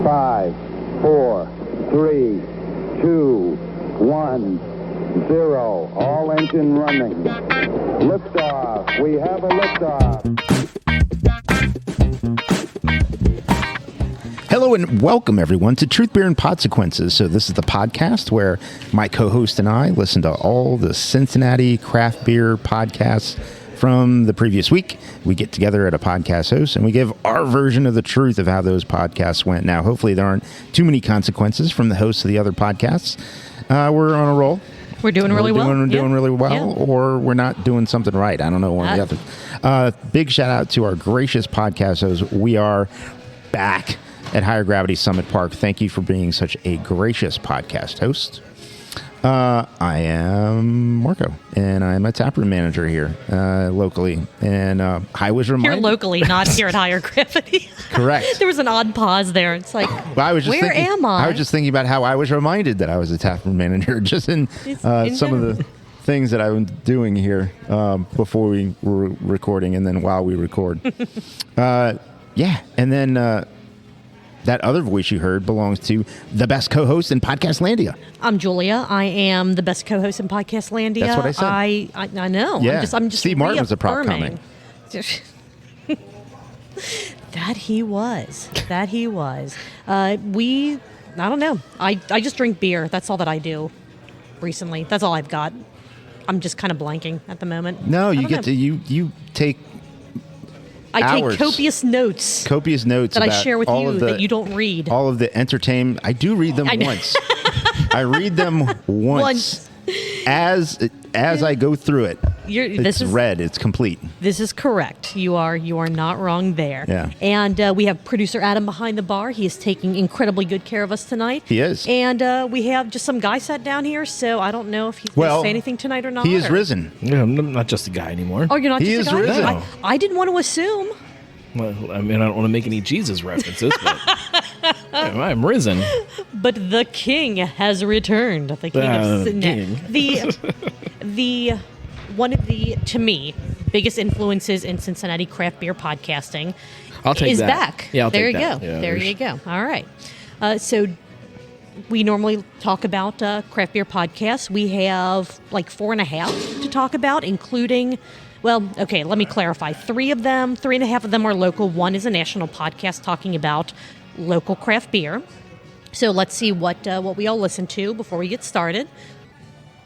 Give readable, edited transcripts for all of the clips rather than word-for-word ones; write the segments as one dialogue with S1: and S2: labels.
S1: 5, 4, 3, 2, 1, 0. All engine running. Liftoff. We have a liftoff.
S2: Hello and welcome, everyone, to Truth, Beer, and Podsequences. So this is the podcast where my co-host and I listen to all the Cincinnati craft beer podcasts from the previous week. We get together at a podcast host and we give our version of the truth of how those podcasts went. Now, hopefully there aren't too many consequences from the hosts of the other podcasts. We're on a roll.
S3: We're doing really well.
S2: Doing really well, or we're not doing something right. I don't know, one or the other. Big shout out to our gracious podcast hosts. We are back at Higher Gravity Summit Park. Thank you for being such a gracious podcast host. I am Marco, and I'm a taproom manager here locally. And I was reminded...
S3: Here locally, not here at Higher Gravity.
S2: Correct.
S3: There was an odd pause there. It's like, where am I?
S2: I was just thinking about how I was reminded that I was a taproom manager just in some of the things that I'm doing here before we were recording and then while we record. And then... that other voice you heard belongs to the best co-host in Podcast Landia.
S3: I'm Julia. I am the best co-host in Podcast Landia.
S2: That's what I said.
S3: I know.
S2: Yeah.
S3: I'm just
S2: Steve Martin was a prop comment.
S3: That he was. I don't know. I just drink beer. That's all that I do recently. That's all I've got. I'm just kind of blanking at the moment.
S2: No, you take...
S3: I take copious notes that I share with you that you don't read.
S2: All of the entertainment. I do read them once. I read them once. As I go through it. It's read. It's complete.
S3: This is correct. You are not wrong there.
S2: Yeah.
S3: And we have producer Adam behind the bar. He is taking incredibly good care of us tonight.
S2: He is.
S3: And we have just some guy sat down here, so I don't know if he's going to say anything tonight or not.
S2: He is risen.
S4: Yeah, I'm not just a guy anymore.
S3: Oh, you're not just a guy?
S2: Risen.
S4: No.
S3: I didn't want to assume.
S4: Well, I mean, I don't want to make any Jesus references, but I'm risen.
S3: But the king has returned. The king of
S4: king.
S3: The one of the, to me, biggest influences in Cincinnati craft beer podcasting is back.
S4: Yeah,
S3: there you
S4: that.
S3: go.
S4: Yeah,
S3: there you go. All right. So we normally talk about craft beer podcasts. We have like 4.5 to talk about, including... Well, okay, let me clarify. 3.5 of them are local. One is a national podcast talking about local craft beer. So let's see what we all listen to before we get started.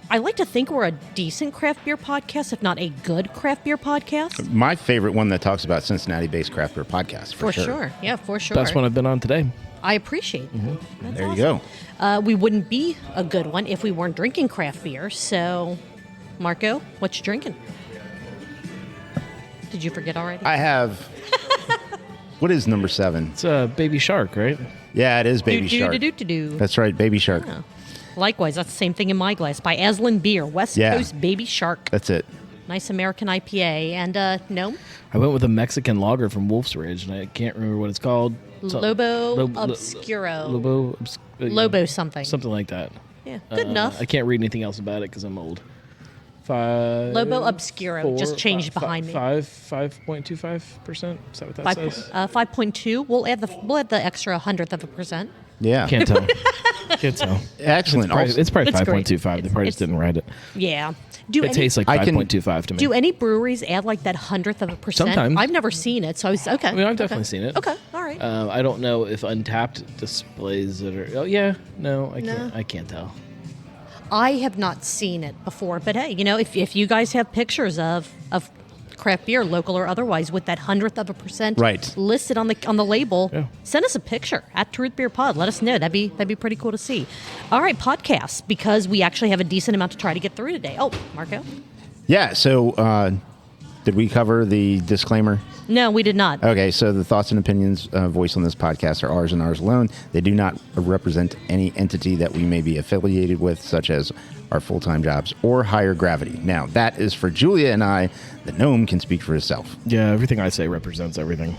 S3: I like to think we're a decent craft beer podcast, if not a good craft beer podcast.
S2: My favorite one that talks about Cincinnati-based craft beer podcast, for
S3: sure. Yeah, for sure.
S4: Best one I've been on today.
S3: I appreciate it.
S2: Mm-hmm. There awesome. You
S3: go. We wouldn't be a good one if we weren't drinking craft beer. So, Marco, what you drinking? Did you forget already?
S2: I have. What is number 7?
S4: It's Baby Shark, right?
S2: Yeah, it is Baby Shark. That's right, Baby Shark.
S3: Yeah. Likewise, that's the same thing in my glass by Aslin Beer, West Coast Baby Shark.
S2: That's it.
S3: Nice American IPA. And Gnome?
S4: I went with a Mexican lager from Wolf's Ridge, and I can't remember what it's called.
S3: Lobo Obscuro. Lobo something.
S4: Something like that.
S3: Yeah, good enough.
S4: I can't read anything else about it because I'm old.
S3: Lobo Obscuro just changed behind me.
S4: 5.25%. Is that what that says?
S3: 5.2. We'll add the extra 100%.
S2: Yeah.
S4: Can't tell.
S2: Excellent.
S4: It's probably 5.25. They probably just didn't write it.
S3: Yeah.
S4: It tastes like 5.25 to me.
S3: Do any breweries add like that 100%?
S4: Sometimes.
S3: I've never seen it, so I was okay.
S4: I mean, I've definitely seen it.
S3: Okay, all right.
S4: I don't know if Untapped displays it or. Oh yeah, no, I can't tell.
S3: I have not seen it before, but hey, if you guys have pictures of craft beer, local or otherwise, with that 100% listed on the label, send us a picture at Truth Beer Pod. Let us know. That'd be pretty cool to see. All right, podcasts, because we actually have a decent amount to try to get through today. Oh, Marco?
S2: Yeah, so did we cover the disclaimer?
S3: No, we did not.
S2: Okay, so the thoughts and opinions voiced on this podcast are ours and ours alone. They do not represent any entity that we may be affiliated with, such as our full-time jobs or Higher Gravity. Now, that is for Julia and I. The Gnome can speak for himself.
S4: Yeah, everything I say represents everything.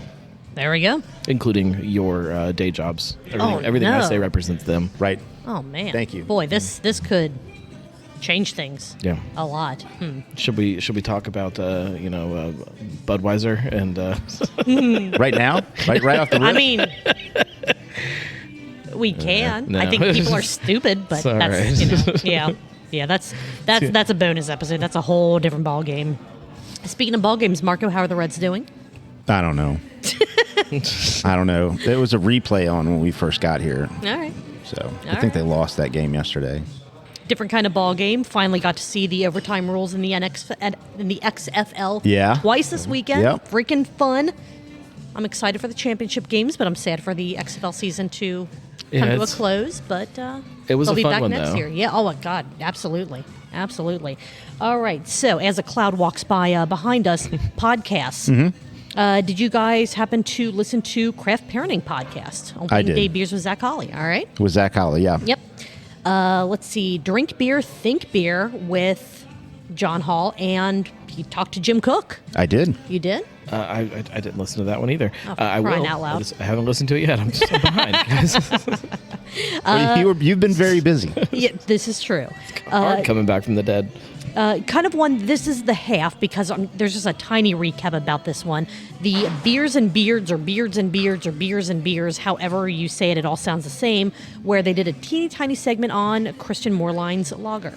S3: There we go.
S4: Including your day jobs. Everything I say represents them.
S2: Right.
S3: Oh, man.
S2: Thank you.
S3: Boy, this could change things.
S4: Yeah.
S3: A lot.
S4: Should we talk about Budweiser and
S2: right now? Right off the rip?
S3: I mean, We can.
S4: No.
S3: I think people are stupid, but
S4: It's all
S3: that's
S4: right.
S3: yeah. That's a bonus episode. That's a whole different ball game. Speaking of ball games, Marco, how are the Reds doing?
S2: I don't know. I don't know. There was a replay on when we first got here,
S3: All right.
S2: so I think they lost that game yesterday.
S3: Different kind of ball game. Finally got to see the overtime rules in the XFL
S2: Yeah.
S3: twice this weekend.
S2: Yep.
S3: Freaking fun. I'm excited for the championship games, but I'm sad for the XFL season to come to a close. But
S4: It was
S3: they'll
S4: a
S3: be
S4: fun
S3: back
S4: one,
S3: next
S4: though.
S3: year. Yeah. Oh my God. Absolutely. Absolutely. All right. So as a cloud walks by behind us, podcasts. Did you guys happen to listen to Craft Parenting Podcast on
S2: I
S3: Wayne
S2: did.
S3: Day Beers with Zach Holley? All right.
S2: With Zach Holley, yeah.
S3: Yep. Let's see. Drink Beer, Think Beer with John Holl, and he talked to Jim Cook.
S2: I did.
S3: You did?
S4: I didn't listen to that one either.
S3: Oh,
S4: I
S3: crying
S4: will.
S3: out loud.
S4: I haven't listened to it yet. I'm just behind, guys.
S2: You've been very busy.
S3: Yeah, this is true.
S4: Hard coming back from the dead.
S3: Kind of one, this is the half because there's just a tiny recap about this one. The Beers and Beards or Beards and Beards or Beers and Beers, however you say it, it all sounds the same, where they did a teeny tiny segment on Christian Moerlein's lager.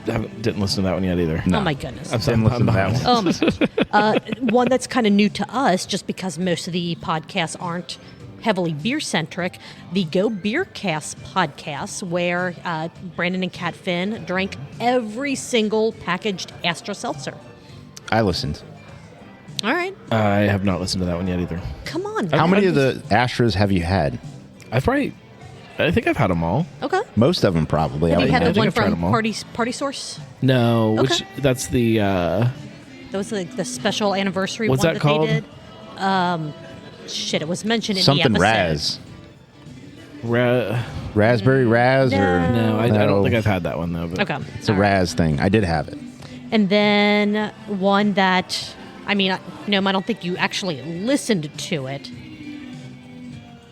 S4: Didn't listen to that one yet either.
S3: Oh my goodness.
S4: I'm sorry.
S2: Didn't listen to that one.
S3: Oh my gosh. One that's kind of new to us, just because most of the podcasts aren't heavily beer-centric, the Go Beercast podcast, where Brandon and Kat Finn drank every single packaged Astra seltzer.
S2: I listened.
S3: All right.
S4: I have not listened to that one yet either.
S3: Come on.
S2: How many of the Astras have you had?
S4: I think I've had them all.
S3: Okay.
S2: Most of them, probably.
S3: Have you had
S4: I
S3: the
S4: think
S3: one
S4: I've tried
S3: from
S4: them all.
S3: Party Source?
S4: No,
S3: Okay.
S4: that's the
S3: That was the special anniversary
S4: What's
S3: one
S4: that
S3: that
S4: called?
S3: they did. It was mentioned in
S2: Something
S3: the episode.
S2: Raspberry Raz
S3: No.
S2: or
S4: No, I don't
S2: No.
S4: think I've had that one though. But
S3: Okay.
S2: It's a
S3: All right.
S2: Raz thing. I did have it.
S3: And then one that, I don't think you actually listened to it.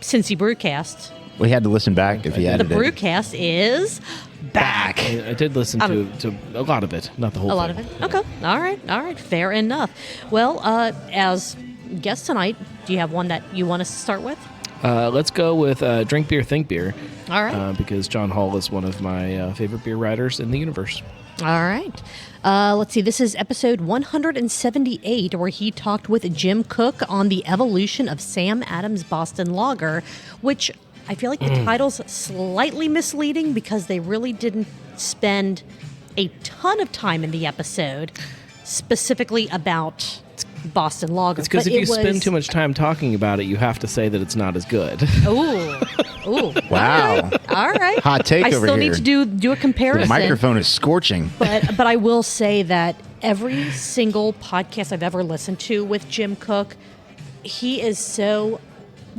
S3: Cincy Brewcast.
S2: We had to listen back if you had
S3: The
S2: it.
S3: Brewcast is back.
S4: I did listen to a lot of it, not the whole
S3: A
S4: thing.
S3: lot of it. Okay. All right. Fair enough. Well, as guest tonight, do you have one that you want us to start with?
S4: Let's go with Drink Beer, Think Beer.
S3: All right.
S4: Because John Holl is one of my favorite beer writers in the universe.
S3: All right. Let's see. This is episode 178, where he talked with Jim Cook on the evolution of Sam Adams Boston Lager, which I feel like the title's slightly misleading because they really didn't spend a ton of time in the episode specifically about Boston Lager.
S4: It's because
S3: But
S4: if you
S3: it was-
S4: spend too much time talking about it, you have to say that it's not as good.
S3: Ooh.
S2: Wow.
S3: All right.
S2: Hot take
S3: I
S2: over
S3: still
S2: here.
S3: need to do a comparison.
S2: The microphone is scorching.
S3: But I will say that every single podcast I've ever listened to with Jim Cook, he is so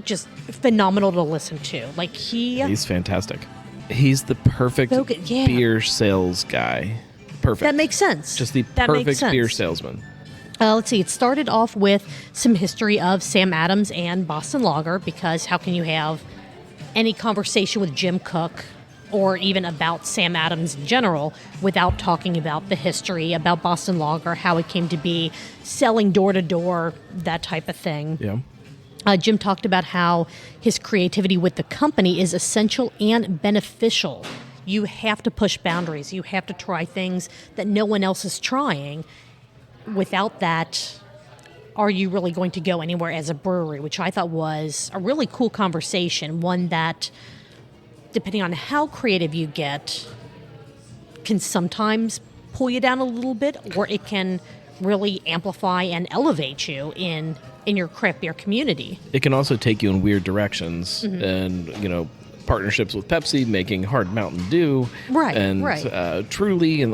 S3: just phenomenal to listen to. Like
S4: He's fantastic. He's the perfect
S3: Yeah.
S4: beer sales guy. Perfect.
S3: that makes sense.
S4: Just the
S3: That makes
S4: perfect
S3: sense.
S4: beer salesman.
S3: Let's see. It started off with some history of Sam Adams and Boston Lager, because how can you have any conversation with Jim Cook or even about Sam Adams in general without talking about the history, about Boston Lager, how it came to be, selling door to door, that type of thing.
S4: Yeah.
S3: Jim talked about how his creativity with the company is essential and beneficial. You have to push boundaries. You have to try things that no one else is trying. Without that, are you really going to go anywhere as a brewery? Which I thought was a really cool conversation. One that, depending on how creative you get, can sometimes pull you down a little bit, or it can really amplify and elevate you in your craft beer community.
S4: It can also take you in weird directions,
S3: Mm-hmm.
S4: and partnerships with Pepsi, making Hard Mountain Dew,
S3: Right,
S4: and
S3: right.
S4: Truly, and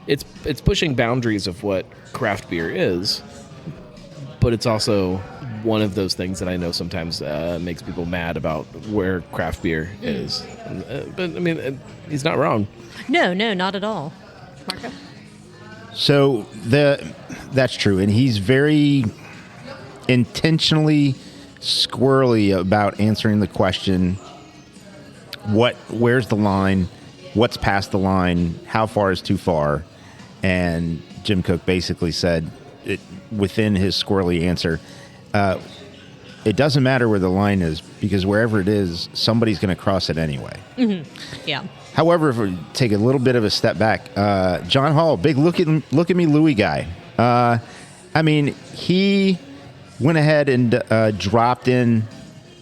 S4: it's pushing boundaries of what craft beer is, but it's also one of those things that I know sometimes makes people mad about where craft beer is. But he's not wrong.
S3: No, not at all. Marco?
S2: So that's true, and he's very intentionally squirrely about answering the question: where's the line? What's past the line? How far is too far? And Jim Cook basically said, within his squirrely answer, it doesn't matter where the line is because wherever it is, somebody's going to cross it anyway.
S3: Yeah.
S2: However, if we take a little bit of a step back, John Holl, big look at me Louie guy. I mean, he went ahead and dropped in,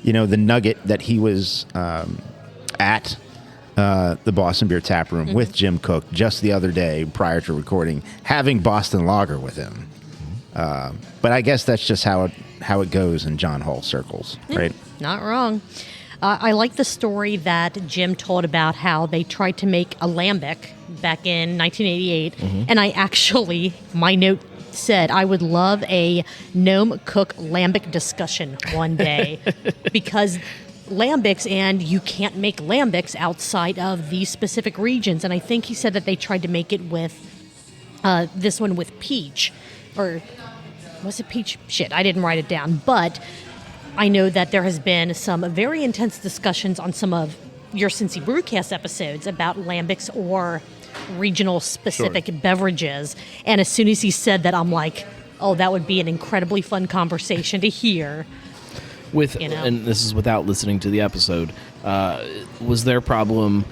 S2: the nugget that he was at the Boston Beer Tap Room with Jim Koch just the other day prior to recording, having Boston Lager with him. But I guess that's just how it goes in John Holl circles, right?
S3: Not wrong. I like the story that Jim told about how they tried to make a lambic back in 1988. And I actually, my note said, I would love a Gnome Cook lambic discussion one day because lambics, and you can't make lambics outside of these specific regions. And I think he said that they tried to make it with this one with peach, or was it peach? Shit, I didn't write it down. But I know that there has been some very intense discussions on some of your Cincy Brewcast episodes about lambics or regional specific beverages. And as soon as he said that, I'm like, oh, that would be an incredibly fun conversation to hear.
S4: And this is without listening to the episode. Was their problem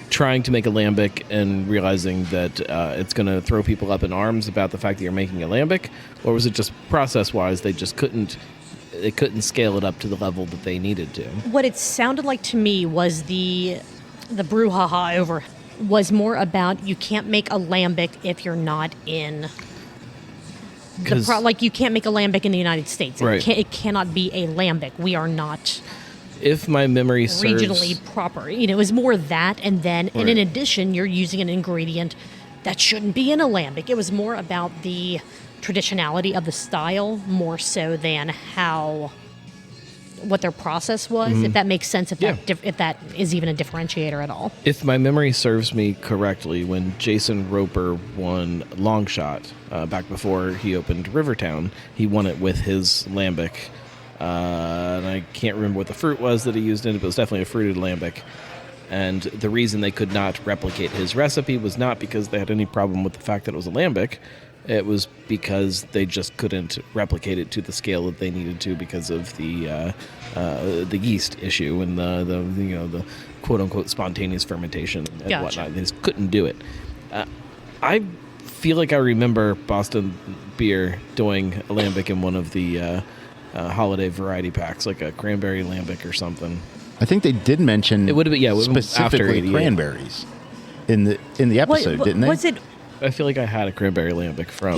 S4: trying to make a lambic and realizing that it's going to throw people up in arms about the fact that you're making a lambic, or was it just process-wise they just couldn't scale it up to the level that they needed to? What
S3: it sounded like to me was the brouhaha over was more about you can't make a lambic if you're not in you can't make a lambic in the United States.
S4: Right.
S3: It cannot be a lambic. We are not.
S4: If my memory serves,
S3: regionally proper. It was more that, and then, and in addition, you're using an ingredient that shouldn't be in a lambic. It was more about the traditionality of the style, more so than what their process was. If that makes sense, if that is even a differentiator at all.
S4: If my memory serves me correctly, when Jason Roper won Longshot back before he opened Rivertown, he won it with his lambic. And I can't remember what the fruit was that he used in it, but it was definitely a fruited lambic. And the reason they could not replicate his recipe was not because they had any problem with the fact that it was a lambic. It was because they just couldn't replicate it to the scale that they needed to because of the yeast issue and the quote unquote spontaneous fermentation and whatnot. They just couldn't do it. I feel like I remember Boston Beer doing a lambic in one of the holiday variety packs, like a cranberry lambic or something.
S2: I think they did mention
S4: it would have been
S2: specifically
S4: after
S2: cranberries in the episode, didn't they?
S3: Was it?
S4: I feel like I had a cranberry lambic from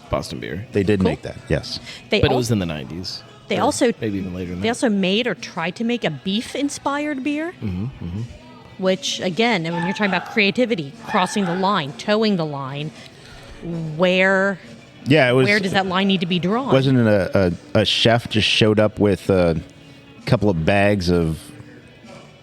S4: Boston Beer.
S2: They did make that, yes.
S4: But it was in the 90s.
S3: They also
S4: maybe even later than
S3: they
S4: that.
S3: also made or tried to make a beef-inspired beer, which, again, when you're talking about creativity, crossing the line, towing the line, where does that line need to be drawn?
S2: Wasn't it a chef just showed up with a couple of bags of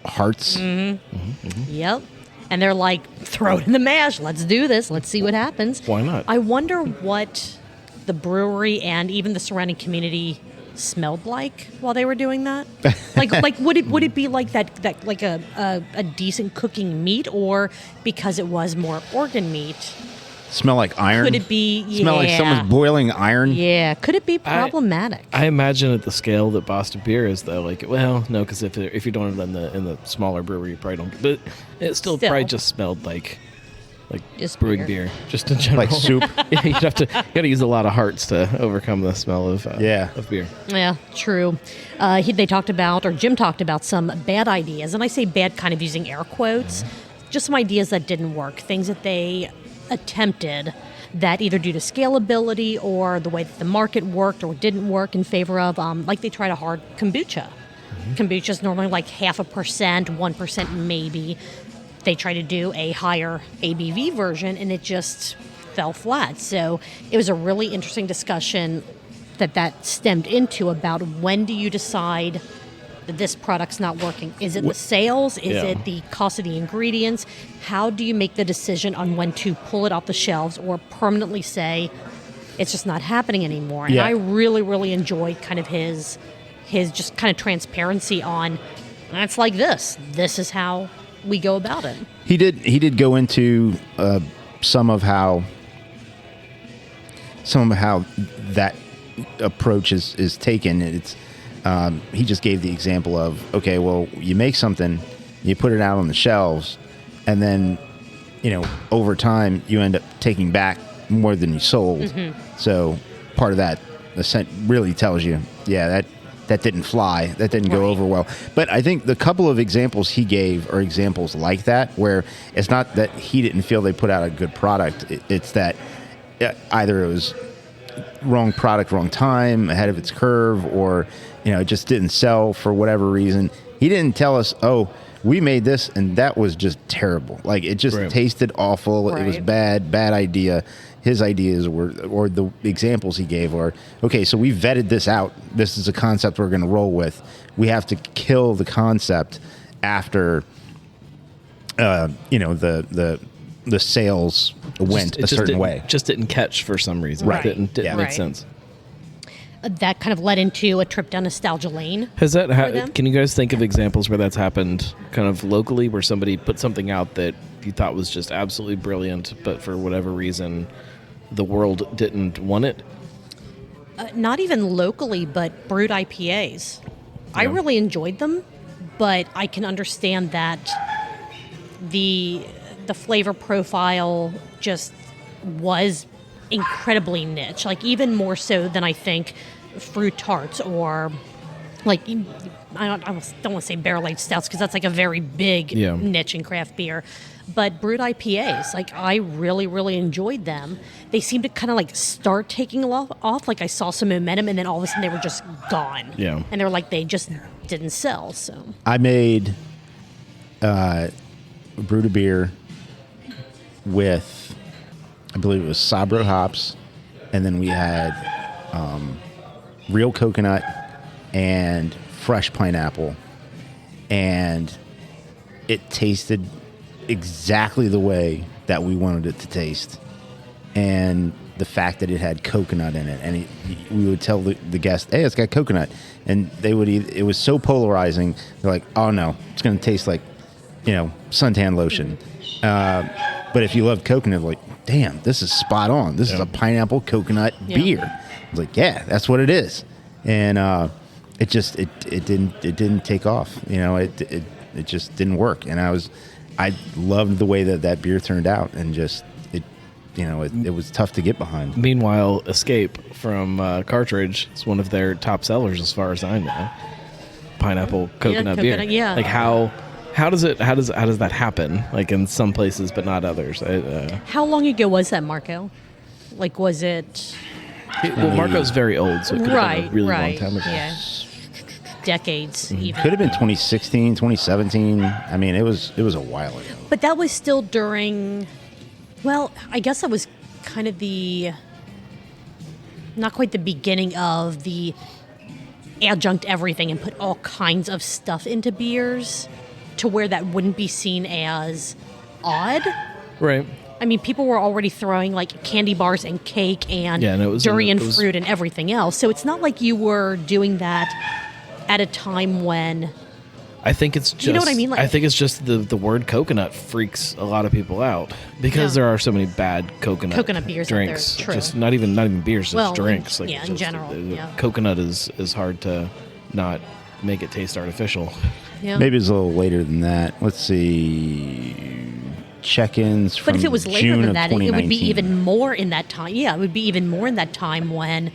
S2: hearts?
S3: Yep. And they're like, throw it in the mash. Let's do this. Let's see what happens.
S4: Why not?
S3: I wonder what the brewery and even the surrounding community smelled like while they were doing that. Like would it be like that like a decent cooking meat, or because it was more organ meat?
S2: Smell like iron?
S3: Could it be?
S2: Smell like someone's boiling iron?
S3: Yeah. Could it be problematic?
S4: I imagine at the scale that Boston Beer is, though. Like, well, no, because if you're doing it in the smaller brewery, you probably don't. But it still probably just smelled like just brewing beer, just in general.
S2: Like soup.
S4: Yeah, you got to use a lot of hearts to overcome the smell of beer.
S3: Yeah, true. Jim talked about some bad ideas, and I say bad kind of using air quotes. Just some ideas that didn't work, things that they attempted that either due to scalability or the way that the market worked or didn't work in favor of, like they tried a hard kombucha. Kombucha is normally like 0.5%, 1% maybe. They tried to do a higher ABV version and it just fell flat. So it was a really interesting discussion that stemmed into about when do you decide that this product's not working? Is it the sales? Is it the cost of the ingredients? How do you make the decision on when to pull it off the shelves or permanently say it's just not happening anymore? And I really, really enjoyed kind of his just kind of transparency on it's like this. This is how we go about it.
S2: He did go into some of how that approach is taken. It's he just gave the example of, okay, well, you make something, you put it out on the shelves, and then, over time you end up taking back more than you sold. So part of that really tells you, yeah, that didn't fly, that didn't go over well. But I think the couple of examples he gave are examples like that, where it's not that he didn't feel they put out a good product. It's that either it was wrong product, wrong time, ahead of its curve, or it just didn't sell for whatever reason. He didn't tell us, oh, we made this and that was just terrible. Like, it just tasted awful. It was bad idea. His ideas were, or the examples he gave were, okay, so we vetted this out. This is a concept we're going to roll with. We have to kill the concept after, the sales went a certain way.
S4: Just didn't catch for some reason.
S2: Right.
S4: It didn't make sense.
S3: That kind of led into a trip down nostalgia lane.
S4: Has that? Can you guys think of examples where that's happened, kind of locally, where somebody put something out that you thought was just absolutely brilliant, but for whatever reason, the world didn't want it?
S3: Not even locally, but brewed IPAs. Yeah. I really enjoyed them, but I can understand that the flavor profile just was incredibly niche, like even more so than I think fruit tarts or like, I don't want to say barrel-aged stouts because that's like a very big niche in craft beer, but brewed IPAs, like I really, really enjoyed them. They seemed to kind of like start taking off, like I saw some momentum, and then all of a sudden they were just gone. Yeah. And they were like, they just didn't sell. So
S2: I made brewed a beer with, I believe it was Sabro hops, and then we had real coconut and fresh pineapple, and it tasted exactly the way that we wanted it to taste. And the fact that it had coconut in it, and we would tell the guest, hey, it's got coconut, and they would it was so polarizing. They're like, oh no, it's going to taste like suntan lotion. But if you love coconut, like, damn, this is spot on. This is a pineapple coconut beer. I was like, yeah, that's what it is. And it didn't take off. It just didn't work. And I loved the way that beer turned out, and just it was tough to get behind.
S4: Meanwhile, Escape from Cartridge is one of their top sellers as far as I know. Pineapple coconut beer.
S3: Yeah.
S4: Like how does that happen? Like in some places, but not others.
S3: How long ago was that, Marco? Like, was it?
S4: Well, Marco's very old, so it could have been a really long time ago.
S3: Yeah. Decades, even.
S2: Could have been 2016, 2017. I mean, it was a while ago.
S3: But that was still during. Well, I guess that was kind of not quite the beginning of the adjunct everything and put all kinds of stuff into beers, to where that wouldn't be seen as odd.
S4: Right.
S3: I mean, people were already throwing like candy bars and cake and durian fruit and everything else. So it's not like you were doing that at a time when...
S4: I think it's just...
S3: You know what I mean? Like,
S4: I think it's just the word coconut freaks a lot of people out, because there are so many bad coconut
S3: beers
S4: drinks.
S3: Out there. True.
S4: Just not even beers, just drinks. Like,
S3: in general.
S4: Coconut is hard to not make it taste artificial.
S3: Yeah.
S2: Maybe it's a little later than that. Let's see. Check-ins from June of 2019. But if it was later than that,
S3: it would be even more in that time. Yeah, it would be even more in that time when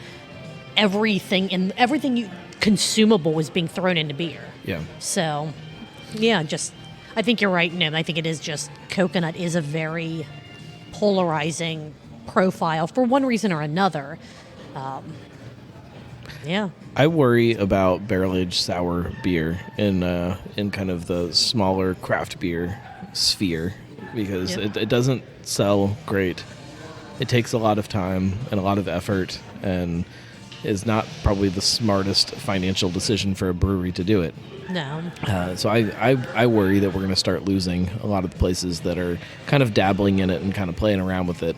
S3: everything consumable was being thrown into beer.
S4: Yeah.
S3: So, yeah, I think you're right, Nim. I think it is just coconut is a very polarizing profile for one reason or another. Yeah.
S4: I worry about barrel-aged sour beer in kind of the smaller craft beer sphere, because it doesn't sell great. It takes a lot of time and a lot of effort, and is not probably the smartest financial decision for a brewery to do it.
S3: No.
S4: So I worry that we're going to start losing a lot of the places that are kind of dabbling in it and kind of playing around with it,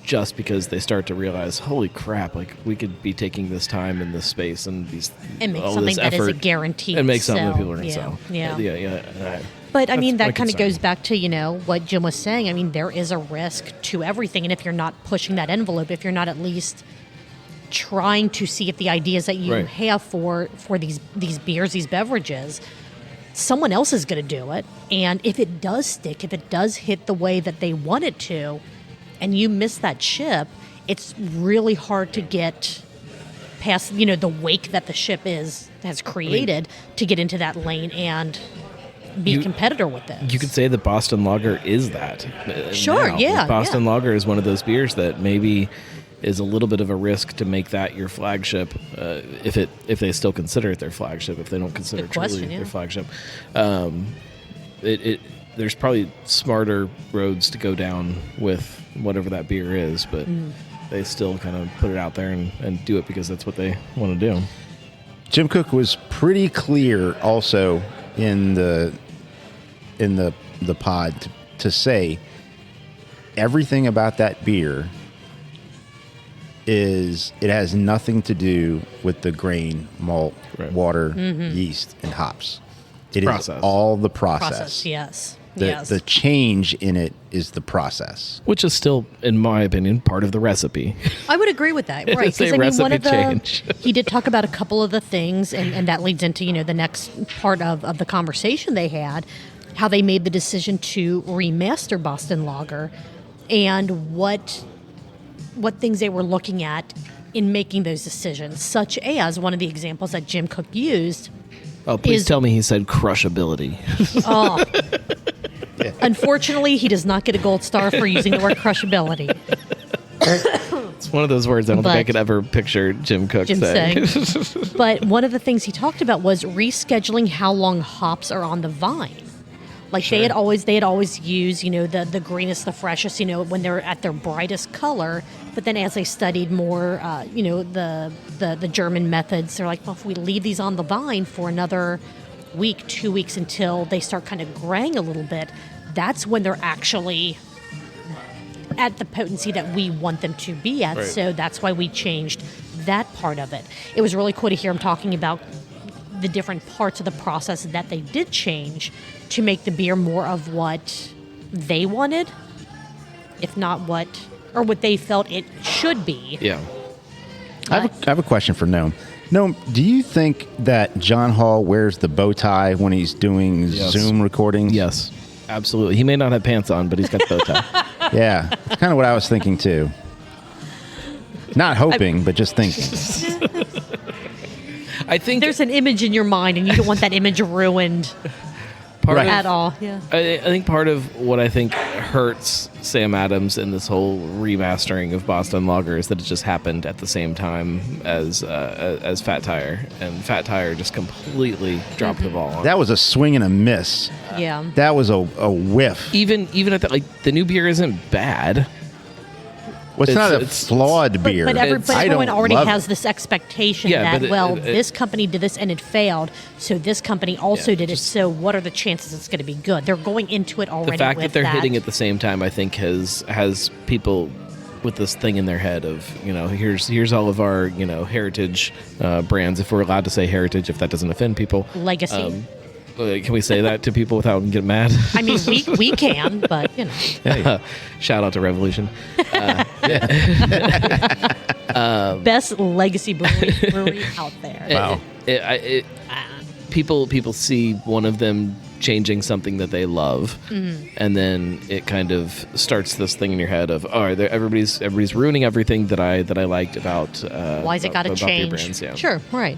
S4: just because they start to realize, holy crap, like we could be taking this time and this space and
S3: make
S4: all
S3: something
S4: this
S3: that
S4: effort
S3: is a guaranteed
S4: and make something that
S3: sell.
S4: people are going to sell.
S3: Yeah. But I mean, that kind of goes back to, what Jim was saying. I mean, there is a risk to everything. And if you're not pushing that envelope, if you're not at least trying to see if the ideas that you
S4: Right.
S3: have for these beers, these beverages, someone else is going to do it. And if it does stick, if it does hit the way that they want it to, and you miss that ship, it's really hard to get past, the wake that the ship has created to get into that lane and be a competitor with this.
S4: You could say that Boston Lager is that.
S3: Sure,
S4: now.
S3: yeah,
S4: Boston
S3: yeah.
S4: Lager is one of those beers that maybe is a little bit of a risk to make that your flagship, if they still consider it their flagship, if they don't consider
S3: Good
S4: it truly
S3: question, yeah.
S4: their flagship. There's probably smarter roads to go down with whatever that beer is, but they still kind of put it out there and do it because that's what they want to do.
S2: Jim Koch was pretty clear also in the pod to say everything about that beer it has nothing to do with the grain, malt,
S4: Right.
S2: water, yeast, and hops. It is
S4: Process.
S2: all the process.
S3: Process, yes.
S2: The change in it is the process.
S4: Which is still, in my opinion, part of the recipe.
S3: I would agree with that, right?
S4: It's a
S3: one
S4: recipe
S3: of the
S4: change.
S3: he did talk about a couple of the things, and that leads into the next part of the conversation they had, how they made the decision to remaster Boston Lager, and what things they were looking at in making those decisions, such as one of the examples that Jim Koch used.
S4: Oh, please tell me he said crushability.
S3: Oh. Unfortunately, he does not get a gold star for using the word crushability.
S4: It's one of those words I don't think I
S3: But-
S4: could ever picture Jim Koch saying.
S3: But one of the things he talked about was rescheduling how long hops are on the vine. Like they had always used, the greenest, the freshest, when they're at their brightest color. But then as they studied more, the German methods, they're like, well, if we leave these on the vine for another week, 2 weeks until they start kind of graying a little bit, that's when they're actually at the potency that we want them to be at.
S4: Right.
S3: So that's why we changed that part of it. It was really cool to hear him talking about the different parts of the process that they did change to make the beer more of what they wanted, if not what they felt it should be.
S4: Yeah.
S2: I have a question for Gnome. Gnome, do you think that John Holl wears the bow tie when he's doing
S4: Yes.
S2: Zoom recordings?
S4: Yes, absolutely. He may not have pants on, but he's got the bow tie.
S2: Yeah, that's kind of what I was thinking too. Not hoping, but just thinking.
S4: I think
S3: There's an image in your mind, and you don't want that image ruined
S4: part
S2: Right.
S4: of,
S3: at all. Yeah.
S4: I think part of what I think hurts Sam Adams in this whole remastering of Boston Lager is that it just happened at the same time as Fat Tire, and Fat Tire just completely dropped the ball on it.
S2: That was a swing and a miss.
S3: Yeah.
S2: That was a whiff.
S4: Even at that, like the new beer isn't bad.
S2: Well, it's not a
S4: it's-
S2: flawed beer.
S3: But
S2: I
S3: everyone
S2: don't
S3: already
S2: love
S3: has
S2: it.
S3: this expectation
S4: Yeah,
S3: that,
S4: but
S3: this company did this and it failed, so this company also
S4: Yeah,
S3: did it, so what are the chances it's going to be good? They're going into it already
S4: The fact
S3: with
S4: that they're hitting at the same time, I think, has people with this thing in their head of, here's all of our, heritage brands, if we're allowed to say heritage, if that doesn't offend people.
S3: Legacy.
S4: Can we say that to people without them getting mad?
S3: I mean, we can, but,
S4: Shout out to Revolution.
S3: best legacy brewery out there.
S2: Wow.
S4: People see one of them changing something that they love, and then it kind of starts this thing in your head of, everybody's ruining everything that I liked about.
S3: Why's it got to
S4: about beer
S3: change?
S4: brands, yeah.
S3: Sure, right.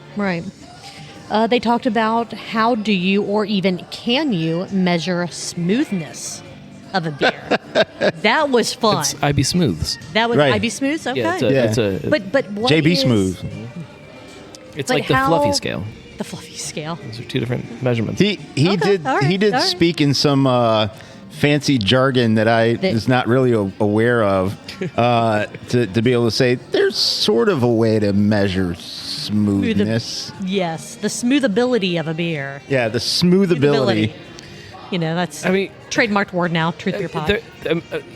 S3: They talked about how do you or even can you measure smoothness of a beer. That was fun.
S4: It's IB Smooths.
S3: That was
S2: Right.
S3: IB Smooths? Okay.
S4: Yeah,
S2: Yeah.
S4: it's a
S3: But what
S2: JB
S3: is
S2: Smooth.
S4: it's
S3: but
S4: like the
S3: how-
S4: fluffy scale.
S3: the fluffy scale?
S4: Those are two different measurements.
S2: He
S3: Okay,
S2: did
S3: all right,
S2: he did
S3: all right.
S2: speak in some fancy jargon that I was not really aware of to be able to say there's sort of a way to measure smoothness.
S3: Yes, the smoothability of a beer.
S2: Yeah, the smoothability.
S3: That's
S4: I mean,
S3: trademarked word now. Truth Beer Pod.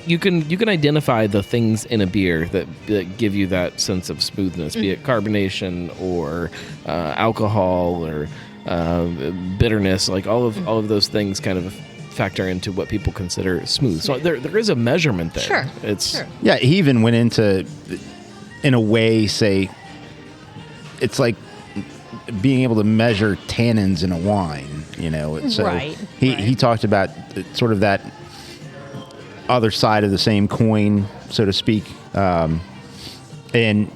S4: you can identify the things in a beer that give you that sense of smoothness, be it carbonation or alcohol or bitterness. Like all of those things kind of factor into what people consider smooth. So there is a measurement there.
S3: Sure.
S4: It's
S3: Sure.
S2: Yeah, he even went into, in a way, say it's like being able to measure tannins in a wine, So
S3: Right,
S2: he talked about sort of that other side of the same coin, so to speak. And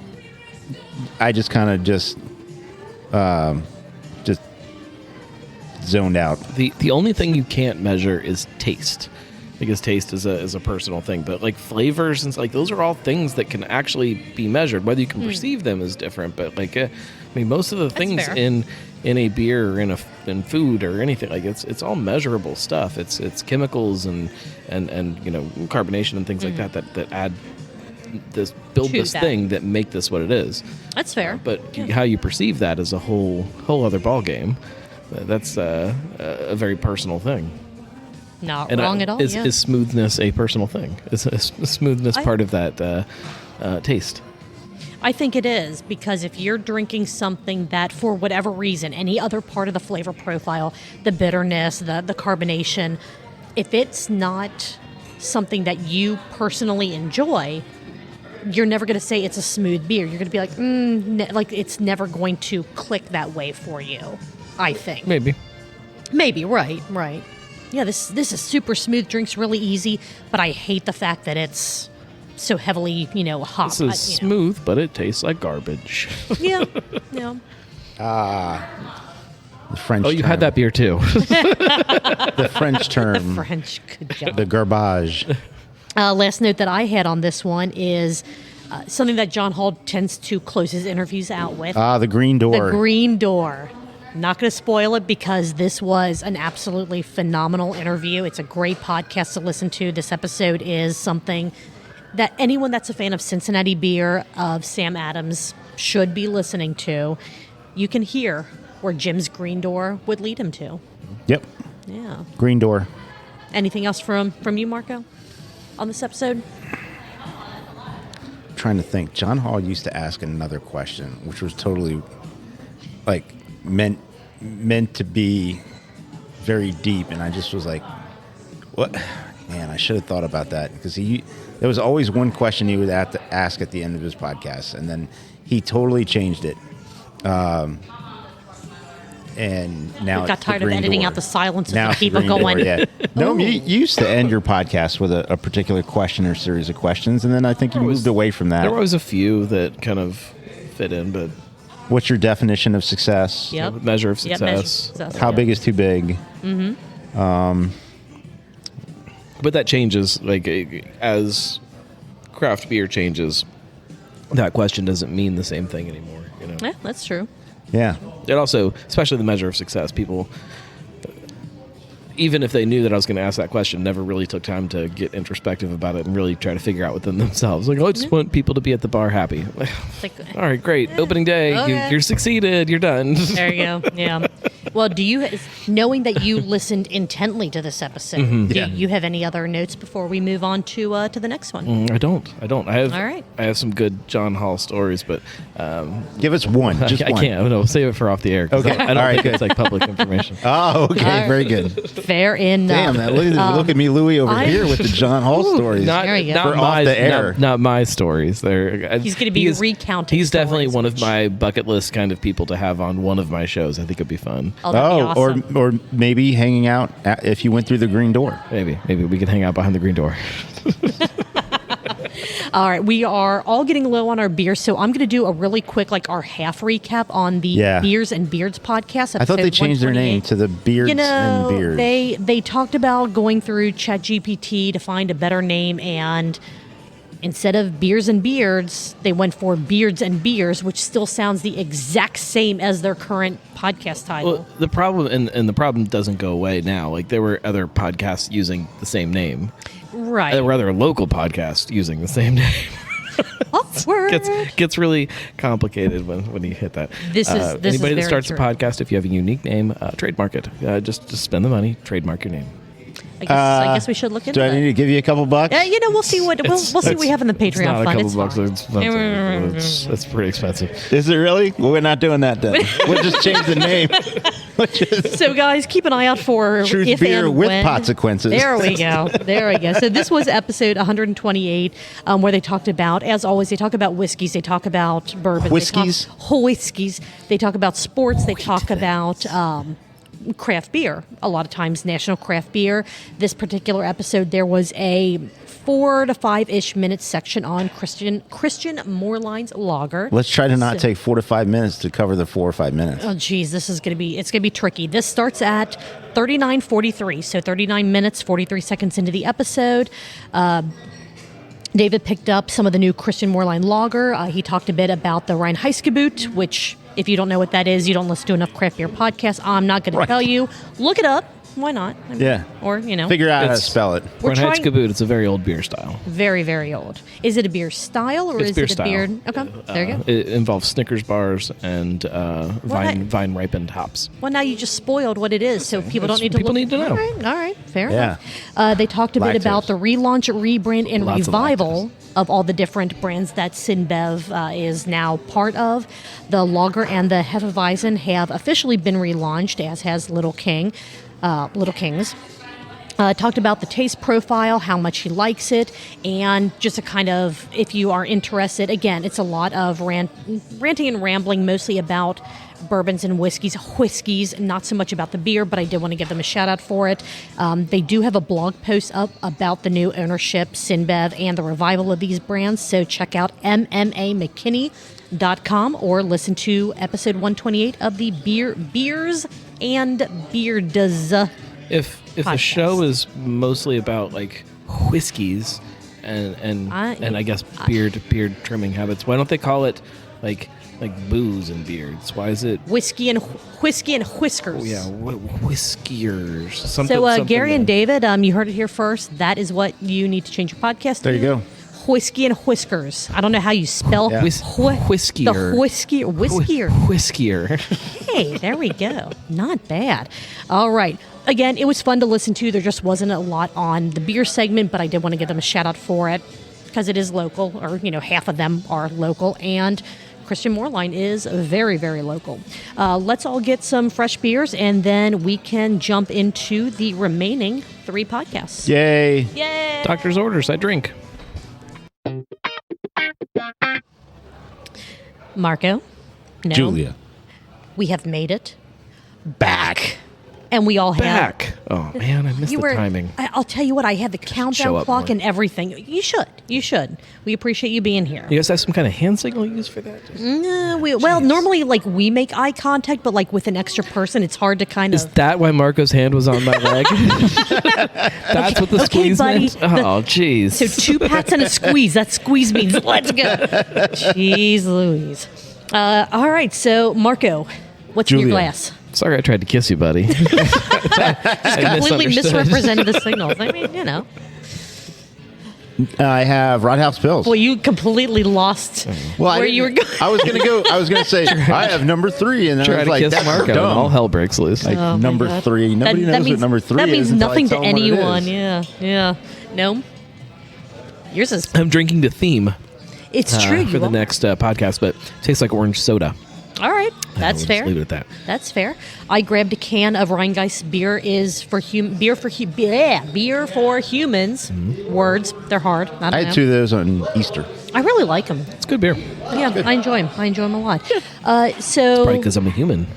S2: I just kind of just zoned out.
S4: The only thing you can't measure is taste, because taste is a personal thing. But like flavors and like those are all things that can actually be measured. Whether you can perceive them is different. But like, I mean, most of the things
S3: fair.
S4: in a beer or in food or anything, like it's all measurable stuff. It's chemicals and carbonation and things like that add build
S3: To
S4: this
S3: that.
S4: thing that make this what it is.
S3: That's fair.
S4: But how you perceive that is a whole other ball game. That's a very personal thing.
S3: Not
S4: And
S3: wrong at all.
S4: Is,
S3: yeah.
S4: is smoothness a personal thing? Is smoothness part of that taste?
S3: I think it is, because if you're drinking something that, for whatever reason, any other part of the flavor profile, the bitterness, the carbonation, if it's not something that you personally enjoy, you're never going to say it's a smooth beer. You're going to be like, like it's never going to click that way for you, I think.
S4: Maybe.
S3: Right. Yeah, this is super smooth, drinks really easy, but I hate the fact that it's so heavily, hot.
S4: This is smooth, but it tastes like garbage.
S3: Yeah.
S2: The French.
S4: Oh, you
S2: term.
S4: had that beer too.
S2: The French term.
S3: French, good job.
S2: The garbage.
S3: Last note that I had on this one is something that John Holl tends to close his interviews out with.
S2: The green door.
S3: The Green Door. Not going to spoil it, because this was an absolutely phenomenal interview. It's a great podcast to listen to. This episode is something that anyone that's a fan of Cincinnati beer, of Sam Adams, should be listening to. You can hear where Jim's Green Door would lead him to.
S2: Yep.
S3: Yeah.
S2: Green door.
S3: Anything else from you, Marco, on this episode?
S2: I'm trying to think. John Holl used to ask another question, which was totally like meant to be very deep, and I just was like, what? Man, I should have thought about that, because there was always one question he would have to ask at the end of his podcast, and then he totally changed it. And now
S3: We got
S2: it's
S3: tired
S2: the
S3: of
S2: green
S3: editing
S2: door.
S3: out the silences
S2: Now
S3: of
S2: it's the
S3: people
S2: green door,
S3: going,
S2: yeah. No, you used to end your podcast with a particular question or series of questions, and then I think you moved away from that.
S4: There was a few that kind of fit in, but
S2: What's your definition of success?
S3: Yep.
S4: measure of
S3: Yep,
S4: success.
S3: measure of success.
S2: How big is too big?
S4: But that changes, like, as craft beer changes. That question doesn't mean the same thing anymore.
S3: Yeah, that's true.
S2: Yeah.
S4: It also, especially the measure of success, people, even if they knew that I was going to ask that question, never really took time to get introspective about it and really try to figure out within themselves. Like, I just want people to be at the bar happy.
S3: It's like,
S4: All right, great. Opening day.
S3: Okay.
S4: You're succeeded. You're done.
S3: there you go. Yeah. Well, knowing that you listened intently to this episode, do
S2: Yeah.
S3: you have any other notes before we move on to the next one?
S4: I don't. I have.
S3: All right.
S4: I have some good John Holl stories, but
S2: Give us one. Just
S4: I
S2: one.
S4: can't. No, save it for off the air. 'Cause
S2: Okay.
S4: I don't
S2: All right,
S4: think
S2: good.
S4: it's like public information.
S2: Oh, okay.
S3: All right.
S2: Very good.
S3: Fair enough.
S2: Damn, that, look at me, Louie, over here with the John Holl stories.
S3: There you go.
S4: Not
S2: For
S4: my,
S2: off the air.
S4: Not my stories.
S3: He's gonna be recounting
S4: He's definitely
S3: stories,
S4: one of
S3: which-
S4: my bucket list kind of people to have on one of my shows. I think it'd be fun.
S3: Oh, that'd be awesome.
S2: or maybe hanging out if you went through the green door.
S4: Maybe we could hang out behind the green door.
S3: All right, we are all getting low on our beer, so I'm going to do a really quick, our half recap on the
S2: Yeah.
S3: Beers and Beards podcast.
S2: I thought they
S3: episode
S2: changed their name
S3: 128.
S2: to the Beards and Beards.
S3: they talked about going through ChatGPT to find a better name, and instead of Beers and Beards, they went for Beards and Beers, which still sounds the exact same as their current podcast title.
S4: Well, the problem and the problem doesn't go away now. Like, there were other podcasts using the same name.
S3: right.
S4: There were other local podcasts using the same name.
S3: Awkward.
S4: gets really complicated when you hit that.
S3: This is
S4: anybody that
S3: very
S4: starts
S3: true.
S4: a podcast, if you have a unique name, trademark it. Just spend the money, trademark your name.
S3: I guess we should look into
S2: Do I
S3: that.
S2: need to give you a couple bucks?
S3: We'll see what we'll see what we have in the
S4: It's
S3: Patreon
S4: not
S3: fund.
S4: a
S3: It's
S4: couple
S3: fine.
S4: bucks. It's pretty expensive.
S2: Is it really? Well, we're not doing that then. We'll just change the name.
S3: So, guys, keep an eye out for
S2: Truth
S3: if
S2: Beer
S3: and
S2: with
S3: when.
S2: Consequences.
S3: There we go. There we go. So this was episode 128, where they talked about, as always, they talk about whiskeys, they talk about bourbon,
S2: Whiskeys?
S3: they talk whiskeys, they talk about sports, they talk about craft beer. A lot of times, national craft beer. This particular episode, there was a 4 to 5-ish minute section on Christian Moerlein's lager.
S2: Let's try to not take 4 to 5 minutes to cover the 4 or 5 minutes.
S3: Oh, geez, it's gonna be tricky. This starts at 39:43, so 39 minutes 43 seconds into the episode. David picked up some of the new Christian Moerlein lager. He talked a bit about the Reinheitsgebot, which, if you don't know what that is, you don't listen to enough craft beer podcasts. I'm not going to tell you. Look it up. Why not? I mean,
S2: Yeah.
S3: Or,
S2: Figure out how to
S4: It's-
S2: spell it.
S3: We're trying-
S4: Reinheitsgebot, it's a very old beer style.
S3: very, very old. Is it a beer style or
S4: It's
S3: is
S4: beer
S3: it a
S4: style.
S3: beer? Okay, there you go.
S4: It involves Snickers bars and vine ripened hops.
S3: Well, now you just spoiled what it is, so people don't need to
S4: People
S3: look.
S4: need to know.
S3: All right, fair
S2: Yeah.
S3: enough. They talked a bit
S2: Lactose.
S3: about the relaunch, rebrand, and
S4: Lots of
S3: revival of all the different brands that Sinbev is now part of. The Lager and the Hefeweizen have officially been relaunched, as has Little Kings. Talked about the taste profile, how much he likes it, and just a kind of, if you are interested, again, it's a lot of ranting and rambling, mostly about bourbons and whiskeys, not so much about the beer, but I did want to give them a shout out for it. They do have a blog post up about the new ownership, Sinbev, and the revival of these brands, so check out mmamckinney.com or listen to episode 128 of the Beers and Beards.
S4: If the
S3: Podcast.
S4: show is mostly about like whiskeys and I guess beard trimming habits, why don't they call it like booze and beards? Why is it?
S3: Whiskey and whiskers.
S4: Oh yeah, whiskiers.
S3: So Gary and David, you heard it here first. That is what you need to change your podcast.
S2: There you
S3: to.
S2: go.
S3: Whiskey and whiskers. I don't know how you spell
S2: Yeah.
S4: Whiskier.
S3: The whiskier.
S4: Whiskier.
S3: Hey, there we go. Not bad. All right. Again, it was fun to listen to. There just wasn't a lot on the beer segment, but I did want to give them a shout out for it because it is local, or half of them are local, and Christian Moerlein is very, very local. Let's all get some fresh beers, and then we can jump into the remaining 3 podcasts.
S2: Yay.
S3: Yay!
S4: Doctor's orders. I drink.
S3: Marco, no,
S2: Julia.
S3: we have made it,
S2: Back.
S3: and we all have.
S4: Back. Oh man, I missed
S3: You
S4: the
S3: were.
S4: timing.
S3: I'll tell you what. I had the
S4: show
S3: countdown
S4: up
S3: clock
S4: more.
S3: and everything. You should. We appreciate you being here.
S4: You guys have some kind of hand signal used for that?
S3: Well, normally, we make eye contact, but with an extra person, it's hard to kind
S4: Is
S3: of.
S4: that why Marco's hand was on my leg? That's what the
S3: okay,
S4: squeeze
S3: buddy.
S4: meant? Oh, jeez.
S3: So 2 pats and a squeeze. That squeeze means let's go. Jeez Louise. All right. So Marco, what's in your
S2: Julia.
S3: glass?
S4: Sorry I tried to kiss you, buddy.
S3: Completely
S4: misunderstood.
S3: misrepresented the signals. I mean,
S2: I have Rothaus Pills.
S3: Boy, you completely lost
S2: Well,
S3: where you were going.
S2: I was going to say, I have number 3. And then I
S4: Try
S2: was
S4: to
S2: like,
S4: kiss
S2: that's
S4: Marco, and
S2: dumb.
S4: all hell breaks loose.
S2: Like,
S3: Oh, my
S2: number
S3: God.
S2: 3. Nobody knows what number 3
S3: That
S2: is.
S3: means
S2: until I
S3: nothing
S2: tell
S3: to
S2: them what it
S3: anyone.
S2: is.
S3: Yeah. No. Yours is.
S4: I'm drinking the theme
S3: It's true.
S4: for
S3: You
S4: the
S3: are.
S4: next podcast, but it tastes like orange soda.
S3: All right. That's
S4: We'll just
S3: fair.
S4: leave it at that.
S3: That's fair. I grabbed a can of Rheingeist beer. Beer for humans. Words. They're hard. I don't
S2: I
S3: know.
S2: had 2 of those on Easter.
S3: I really like them.
S4: It's good beer.
S3: Yeah, I enjoy them. I enjoy them a lot. So
S4: Probably because I'm a human.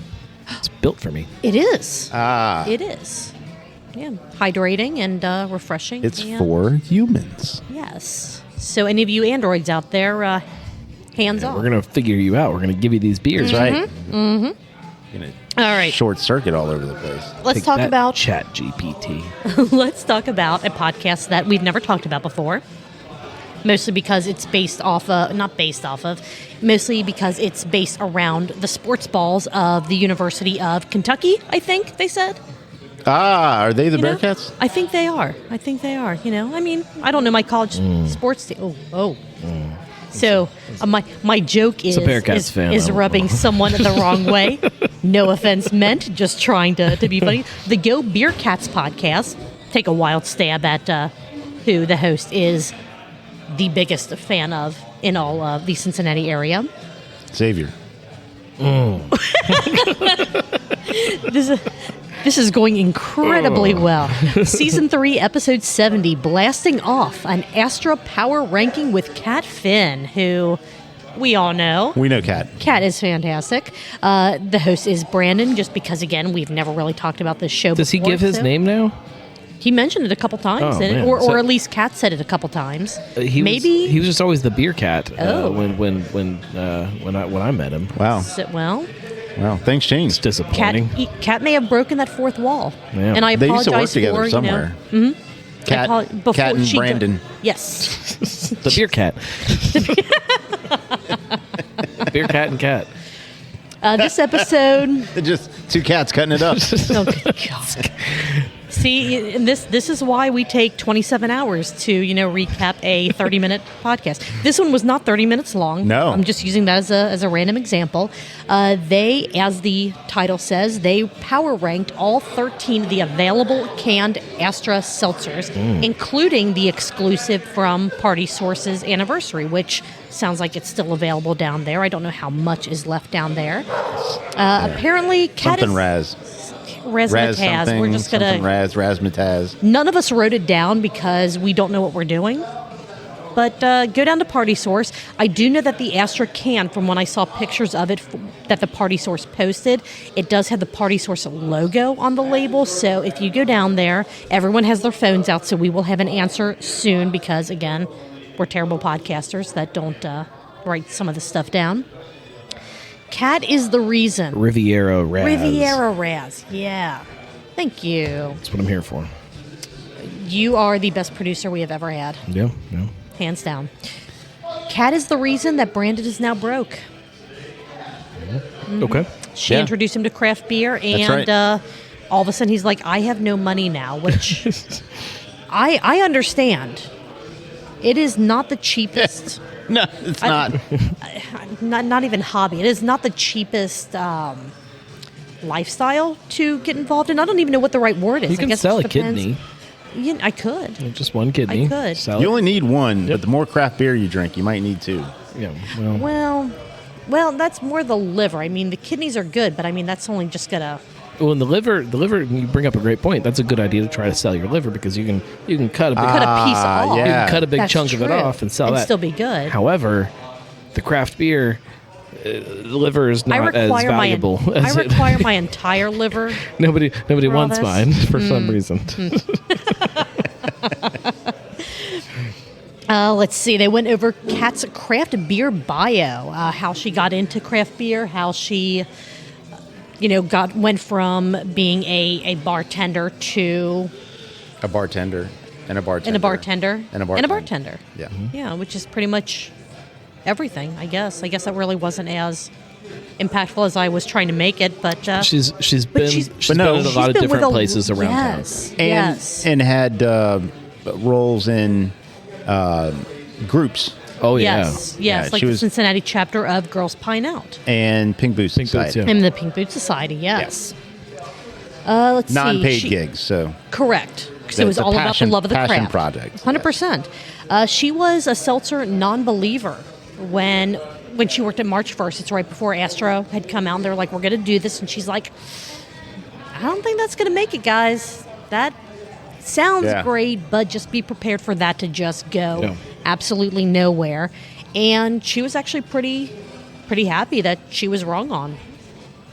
S4: It's built for me.
S3: it is.
S2: Ah.
S3: It is. Yeah, hydrating and refreshing.
S2: It's
S3: and-
S2: for humans.
S3: Yes. So any of you androids out there, hands off.
S4: We're going to figure you out. We're going to give you these beers.
S2: That's right. Mm-hmm.
S3: All right.
S2: Short circuit all over the place.
S3: Let's
S4: Take
S3: talk
S4: that,
S3: about
S4: Chat GPT.
S3: let's talk about a podcast that we've never talked about before. Mostly because it's mostly because it's based around the sports balls of the University of Kentucky, I think they said.
S2: Ah, are they the
S3: You know?
S2: Bearcats?
S3: I think they are. I mean, I don't know my college sports team. Oh. So my joke is
S4: a Bearcats fan,
S3: is
S4: though.
S3: rubbing someone the wrong way. No offense meant, just trying to be funny. The Go Beercats podcast take a wild stab at who the host is the biggest fan of in all of the Cincinnati area.
S2: Xavier.
S3: This is going incredibly well. Season 3, Episode 70, blasting off an Astra power ranking with Kat Finn, who we all know.
S2: We know Kat.
S3: Kat is fantastic. The host is Brandon, just because, again, we've never really talked about this show
S4: Does
S3: before.
S4: he give his name now?
S3: He mentioned it a couple times,
S4: Oh, man.
S3: or
S4: So-
S3: at least Kat said it a couple times.
S4: He was just always the Beercat
S3: Oh.
S4: when I met him.
S2: Wow.
S3: Well,
S2: Wow. Things
S4: It's
S2: changed.
S4: disappointing.
S3: Kat may have broken that fourth wall.
S4: Yeah.
S3: And I
S2: They
S3: apologize
S2: used to work together
S3: for,
S2: somewhere.
S3: before
S2: Kat and
S3: she
S2: Brandon.
S3: Yes.
S4: The Beercat. Beercat and cat.
S3: This episode.
S2: Just two cats cutting it up.
S3: Oh, good God. See, and this is why we take 27 hours to recap a 30-minute podcast. This one was not 30 minutes long.
S2: No.
S3: I'm just using that as a random example. They, as the title says, they power ranked all 13 of the available canned Astra seltzers, including the exclusive from Party Source's Anniversary, which sounds like it's still available down there. I don't know how much is left down there. Apparently, Kat
S2: Something
S3: is
S2: Raz.
S3: razzmatazz.
S2: Something.
S3: We're just gonna.
S2: Something razzmatazz.
S3: None of us wrote it down because we don't know what we're doing. But go down to Party Source. I do know that the Astra can, from when I saw pictures of it that the Party Source posted, it does have the Party Source logo on the label. So if you go down there, everyone has their phones out, so we will have an answer soon because, again, we're terrible podcasters that don't write some of the stuff down. Cat is the reason.
S4: Riviera Raz.
S3: Riviera Raz. Yeah. Thank you.
S4: That's what I'm here for.
S3: You are the best producer we have ever had.
S4: Yeah.
S3: Hands down. Kat is the reason that Brandon is now broke.
S4: Okay.
S3: She
S2: Yeah.
S3: introduced him to craft beer, and
S2: right.
S3: all of a sudden he's like, I have no money now, which I understand. It is not the cheapest,
S2: No, it's not.
S3: not even hobby. It is not the cheapest lifestyle to get involved in. I don't even know what the right word is.
S4: You
S3: I
S4: can
S3: guess it
S4: sell a
S3: just depends.
S4: kidney.
S3: Yeah, I could.
S4: Just one kidney.
S3: I could.
S4: Sell
S2: You
S4: it.
S2: only need one, but the more craft beer you drink, you might need two.
S4: Yeah.
S3: Well, that's more the liver. I mean, the kidneys are good, but I mean, that's only just gonna.
S4: Well, and the liver. You bring up a great point. That's a good idea to try to sell your liver because you can cut a big
S3: Cut a piece off.
S2: yeah.
S4: you can cut a big
S3: That's
S4: chunk of it
S3: true.
S4: off and sell
S3: And
S4: that.
S3: still be good.
S4: However, the craft beer, the liver is not as valuable.
S3: I
S4: as it-
S3: require my entire liver.
S4: Nobody wants
S3: this.
S4: mine for some reason.
S3: Let's see. They went over Kat's craft beer bio, how she got into craft beer, how she, went from being a bartender to
S2: A bartender and a bartender.
S3: and a bartender
S2: And a bartender. Yeah.
S3: Yeah, which is pretty much everything, I guess. I guess that really wasn't as impactful as I was trying to make it, but
S4: She's been
S3: she's-
S4: been in a lot of
S3: been with
S4: different places around town.
S3: yes,
S2: And,
S3: yes.
S2: and had roles in groups
S4: Oh yeah.
S3: Yes,
S2: Yeah,
S3: like
S2: she
S3: the
S2: was-
S3: Cincinnati chapter of Girls Pine Out.
S2: and Pink Boots
S4: Pink Boots,
S2: Society.
S4: yeah.
S3: In the Pink Boot Society, yes. Let's see.
S2: Non-paid
S3: She-
S2: gigs, so
S3: Correct. So it was
S2: It's a
S3: all about the
S2: passion-
S3: love of the
S2: passion
S3: craft.
S2: project.
S3: 100%. She was a seltzer non-believer when she worked at March 1st. It's right before Astra had come out, and they're like, we're going to do this. And she's like, I don't think that's going to make it, guys. That sounds
S2: Yeah.
S3: great, but just be prepared for that to just go
S4: Yeah.
S3: absolutely nowhere. And she was actually pretty happy that she was wrong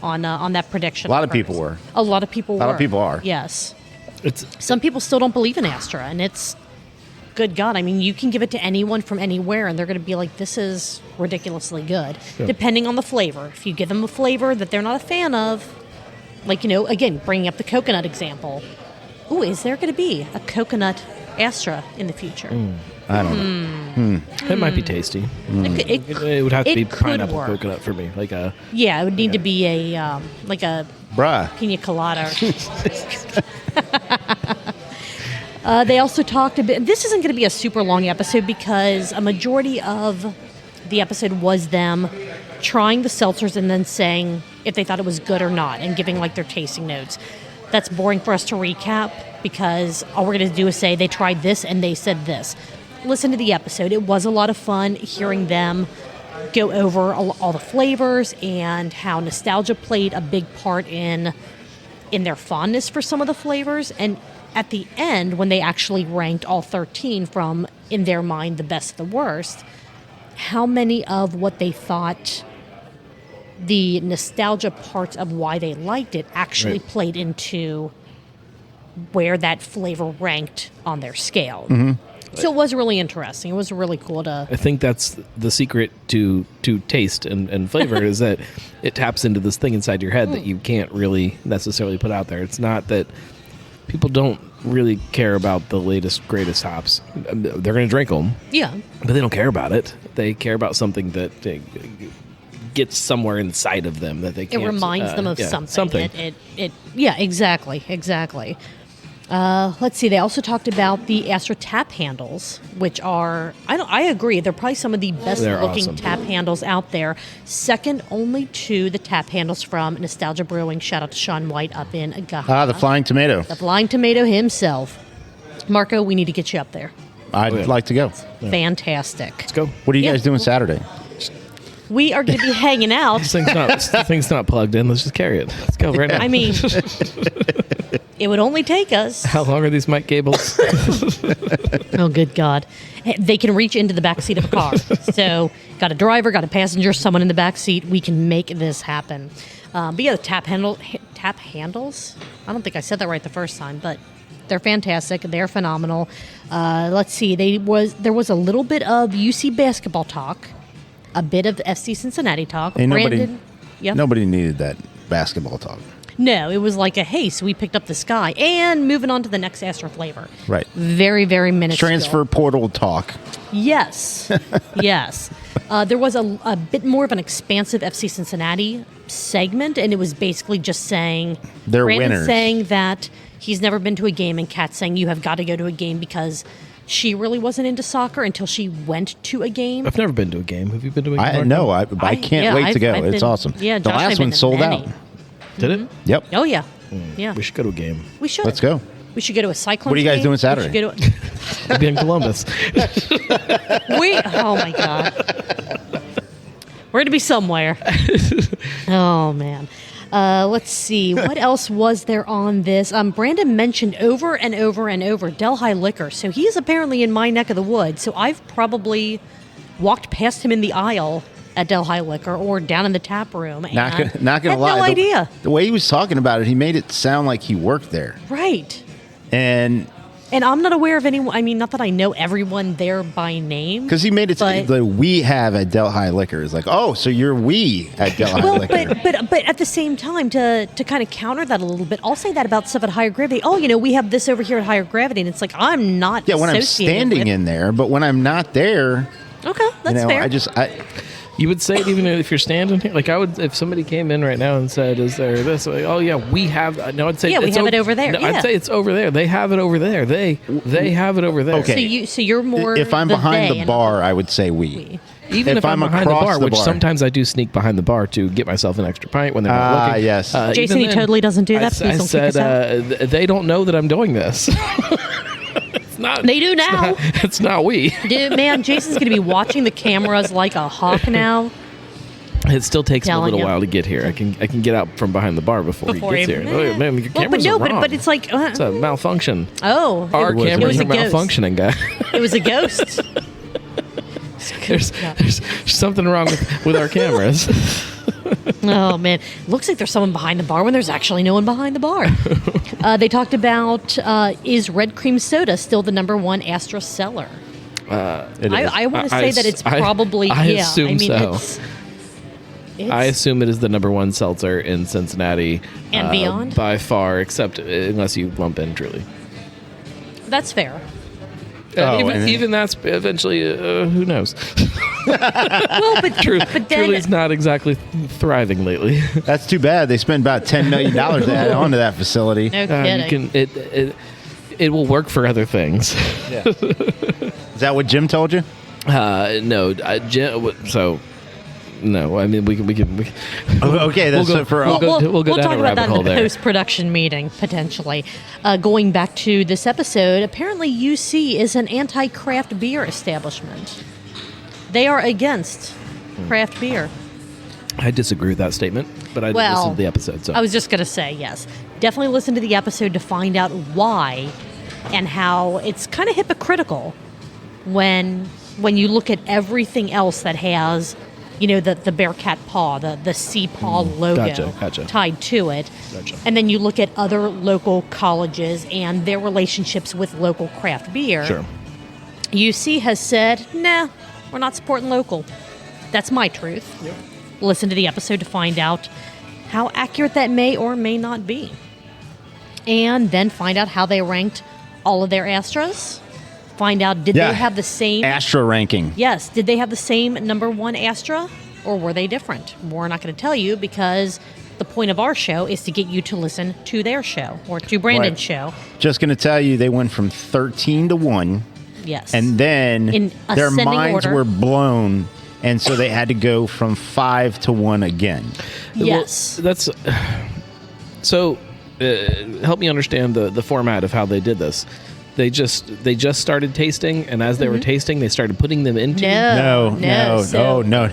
S3: on that prediction.
S2: A lot of people were.
S3: A lot of people were.
S2: A lot of people are.
S3: Yes.
S4: It's
S3: Some people still don't believe in Astra, and it's good God. I mean, you can give it to anyone from anywhere, and they're going to be like, this is ridiculously good, depending on the flavor. If you give them a flavor that they're not a fan of, like, again, bringing up the coconut example. Ooh, is there going to be a coconut Astra in the future?
S2: I don't know.
S4: it might be tasty. It would have to
S3: it
S4: be
S3: could
S4: pineapple
S3: work.
S4: coconut for me. Like a
S3: Yeah, it would need to be a like a
S2: Bruh.
S3: pina colada. They also talked a bit. This isn't going to be a super long episode because a majority of the episode was them trying the seltzers and then saying if they thought it was good or not and giving like their tasting notes. that's boring for us to recap because all we're going to do is say they tried this and they said this. Listen to the episode. It was a lot of fun hearing them go over all the flavors and how nostalgia played a big part in their fondness for some of the flavors. And at the end, when they actually ranked all 13 from, in their mind, the best, the worst, how many of what they thought the nostalgia parts of why they liked it actually played into where that flavor ranked on their scale. So it was really interesting. It was really cool to...
S4: I think that's the secret to taste and flavor is that it taps into this thing inside your head that you can't really necessarily put out there. It's not that people don't really care about the latest, greatest hops. They're going to drink them.
S3: Yeah.
S4: But they don't care about it. They care about something that gets somewhere inside of them that they can't...
S3: It reminds them of something. Yeah, exactly. Let's see. They also talked about the Astra tap handles, which are I agree. They're probably some of the best looking
S4: awesome.
S3: tap handles out there. Second only to the tap handles from Nostalgia Brewing. Shout out to Sean White up in Agaha.
S2: The Flying Tomato.
S3: The Flying Tomato himself. Marco, we need to get you up there.
S2: I'd like to go.
S3: Fantastic.
S4: Let's go.
S2: What are you guys doing Saturday?
S3: We are going to be hanging out.
S4: The thing's not plugged in. Let's just carry it. Let's go right now.
S3: I mean, it would only take us.
S4: How long are these mic cables?
S3: Oh, good God. They can reach into the back seat of a car. So, got a driver, got a passenger, someone in the back seat. We can make this happen. But yeah, the tap handles. I don't think I said that right the first time, but they're fantastic. They're phenomenal. Let's see. There was a little bit of UC basketball talk, a bit of FC Cincinnati talk.
S2: Nobody needed that basketball talk.
S3: No, it was like hey, so we picked up this guy. And moving on to the next Astra flavor.
S2: Right.
S3: Very, very minuscule.
S2: Transfer portal talk.
S3: Yes. Yes. There was a bit more of an expansive FC Cincinnati segment, and it was basically just saying...
S2: They're
S3: Brandon
S2: winners.
S3: saying that he's never been to a game, and Kat saying you have got to go to a game because... She really wasn't into soccer until she went to a game.
S4: I've never been to a game. Have you been to a game?
S2: I can't wait to go. It's awesome.
S3: Yeah,
S2: the
S3: Josh and
S2: last
S3: I
S2: one
S3: been to
S2: sold
S3: many.
S2: out.
S4: Did it?
S2: Yep.
S3: Oh, yeah. Yeah.
S4: We should go to a game.
S3: We should.
S2: Let's go.
S3: We should go to a Cyclones
S2: What are you guys
S3: game.
S2: doing Saturday?
S3: We should go to
S4: I'll be in Columbus.
S3: oh, my God. We're going to be somewhere. Oh, man. Let's see. What else was there on this? Brandon mentioned over and over and over Delhi Liquor. So he is apparently in my neck of the woods. So I've probably walked past him in the aisle at Delhi Liquor or down in the tap room. And
S2: Not gonna
S3: had
S2: lie.
S3: no idea.
S2: The way he was talking about it, he made it sound like he worked there.
S3: Right.
S2: And
S3: I'm not aware of anyone. I mean, not that I know everyone there by name.
S2: because he made it
S3: but-
S2: the we have at Delhi Liquor is like, oh, so you're we at Delhi
S3: Well,
S2: Liquor.
S3: but at the same time, to kind of counter that a little bit, I'll say that about stuff at Higher Gravity. Oh, we have this over here at Higher Gravity, and it's like I'm not.
S2: Yeah, when I'm
S3: associated
S2: standing
S3: with-
S2: in there, but when I'm not there,
S3: Okay, that's fair.
S4: You would say it even if you're standing here? Like I would, if somebody came in right now and said, is there this? Like, oh yeah, we have, no, I'd say,
S3: Yeah, we have it over there.
S4: No,
S3: Yeah.
S4: I'd say it's over there. They have it over there. They have it over there.
S2: Okay.
S3: So you're more.
S2: if I'm
S3: the
S2: behind
S3: they
S2: the
S3: and
S2: bar, I would say we.
S4: Even if I'm behind the
S2: across
S4: bar, which sometimes I do sneak behind the bar to get myself an extra pint when they're not looking.
S2: Yes.
S3: Jason, he totally doesn't do that. Please don't kick us out.
S4: They don't know that I'm doing this.
S3: They do now.
S4: It's not we.
S3: Dude, man, Jason's going to be watching the cameras like a hawk now.
S4: It still takes me a
S3: Telling
S4: little
S3: you.
S4: while to get here. I can get out from behind the bar before he gets here. Oh, man, your cameras are wrong.
S3: But it's like
S4: It's a malfunction.
S3: oh,
S4: Our
S3: it
S4: cameras
S3: was
S4: are
S3: a ghost.
S4: malfunctioning, guy.
S3: It was a ghost.
S4: There's something wrong with our cameras.
S3: Oh man, looks like there's someone behind the bar when there's actually no one behind the bar. They talked about is red cream soda still the #1 Astra seller?
S2: It is.
S3: I want to say that it's probably.
S4: I
S3: yeah,
S4: assume
S3: I mean,
S4: so.
S3: It's
S4: I assume it is the #1 seltzer in Cincinnati
S3: And beyond?
S4: by far, except unless you lump in Truly.
S3: that's fair.
S4: Even that's eventually, who knows?
S3: Well, but then
S4: Truly's not exactly thriving lately.
S2: That's too bad. They spent about $10 million to add on to that facility.
S3: no kidding.
S4: It will work for other things.
S2: Is that what Jim told you?
S4: No, Jim, so No, I mean we can.
S2: Okay, that's
S4: We'll go-
S2: it for
S4: we'll go- we'll go down
S3: talk
S4: a
S3: about
S4: rabbit
S3: that
S4: hole
S3: in the
S4: there.
S3: post-production meeting, potentially. Going back to this episode, apparently UC is an anti-craft beer establishment. They are against craft beer.
S4: I disagree with that statement, but I didn't listen to the episode. So
S3: I was just going to say, yes. Definitely listen to the episode to find out why and how it's kind of hypocritical when you look at everything else that has, the Bearcat paw, the sea paw logo
S4: Gotcha.
S3: tied to it.
S4: Gotcha.
S3: And then you look at other local colleges and their relationships with local craft beer.
S4: sure.
S3: UC has said, nah, we're not supporting local. That's my truth.
S4: Yep.
S3: Listen to the episode to find out how accurate that may or may not be. And then find out how they ranked all of their Astras. Find out, did they have the same...
S2: Astra ranking.
S3: Yes. Did they have the same number one Astra? Or were they different? We're not going to tell you because the point of our show is to get you to listen to their show or to Brandon's
S2: Right.
S3: show.
S2: Just going to tell you, they went from 13 to 1.
S3: Yes.
S2: And then
S3: In
S2: their
S3: ascending
S2: minds
S3: order.
S2: were blown, and so they had to go from 5 to 1 again.
S3: Yes.
S4: Well, that's so. Help me understand the format of how they did this. They just started tasting, and as they were tasting, they started putting them into.
S3: No.
S2: No.
S3: No.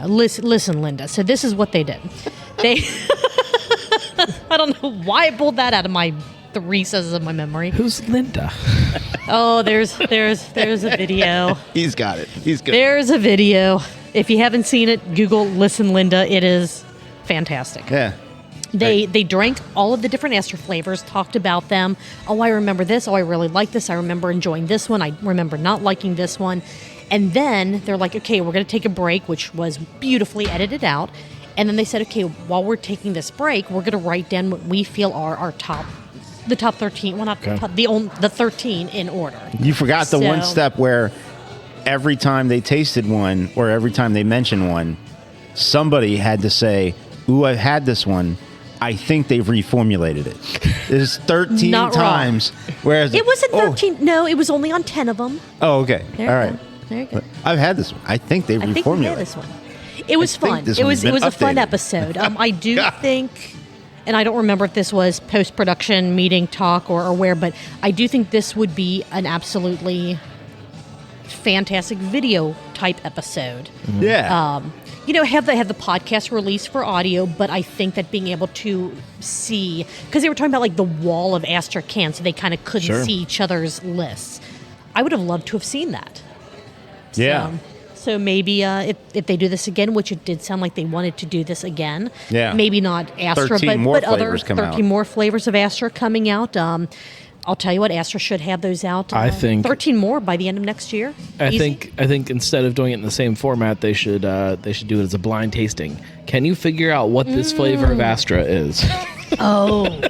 S3: Listen, Linda. So this is what they did. They, I don't know why I pulled that out of my the recesses of my memory.
S4: Who's Linda?
S3: Oh, there's a video.
S2: He's got it. He's good.
S3: There's a video. If you haven't seen it, Google "Listen, Linda." It is fantastic.
S2: Yeah.
S3: They drank all of the different Astra flavors, talked about them. Oh, I remember this. Oh, I really like this. I remember enjoying this one. I remember not liking this one. And then they're like, okay, we're going to take a break, which was beautifully edited out. And then they said, okay, while we're taking this break, we're going to write down what we feel are our the top 13. Well, not
S4: Okay.
S3: the 13 in order.
S2: You forgot the one
S3: So-
S2: step where every time they tasted one or every time they mentioned one, somebody had to say, ooh, I've had this one. I think they've reformulated it. There's 13
S3: Not wrong.
S2: times. Whereas
S3: It wasn't 13. No, it was only on 10 of them.
S2: Oh, okay.
S3: There
S2: All
S3: you
S2: right.
S3: go. There you go.
S2: I've had this one. I think they've
S3: I think we
S2: reformulated
S3: had this one. It was
S2: think
S3: fun.
S2: this
S3: It
S2: one's
S3: was
S2: been
S3: a fun
S2: updated.
S3: episode. I do think, and I don't remember if this was post-production meeting talk or where, but I do think this would be an absolutely fantastic video type episode.
S2: Yeah.
S3: Have the podcast release for audio, but I think that being able to see, because they were talking about like the wall of Astra cans, so they kind of couldn't
S4: Sure.
S3: see each other's lists. I would have loved to have seen that.
S2: Yeah.
S3: So maybe if they do this again, which it did sound like they wanted to do this again.
S2: Yeah.
S3: Maybe not Astra,
S2: 13 more
S3: but other
S2: flavors come
S3: 13
S2: out.
S3: more flavors of Astra coming out. I'll tell you what, Astra should have those out.
S4: I think-
S3: 13 more by the end of next year.
S4: I
S3: Easy.
S4: think instead of doing it in the same format, they should do it as a blind tasting. Can you figure out what this flavor of Astra is?
S3: Oh.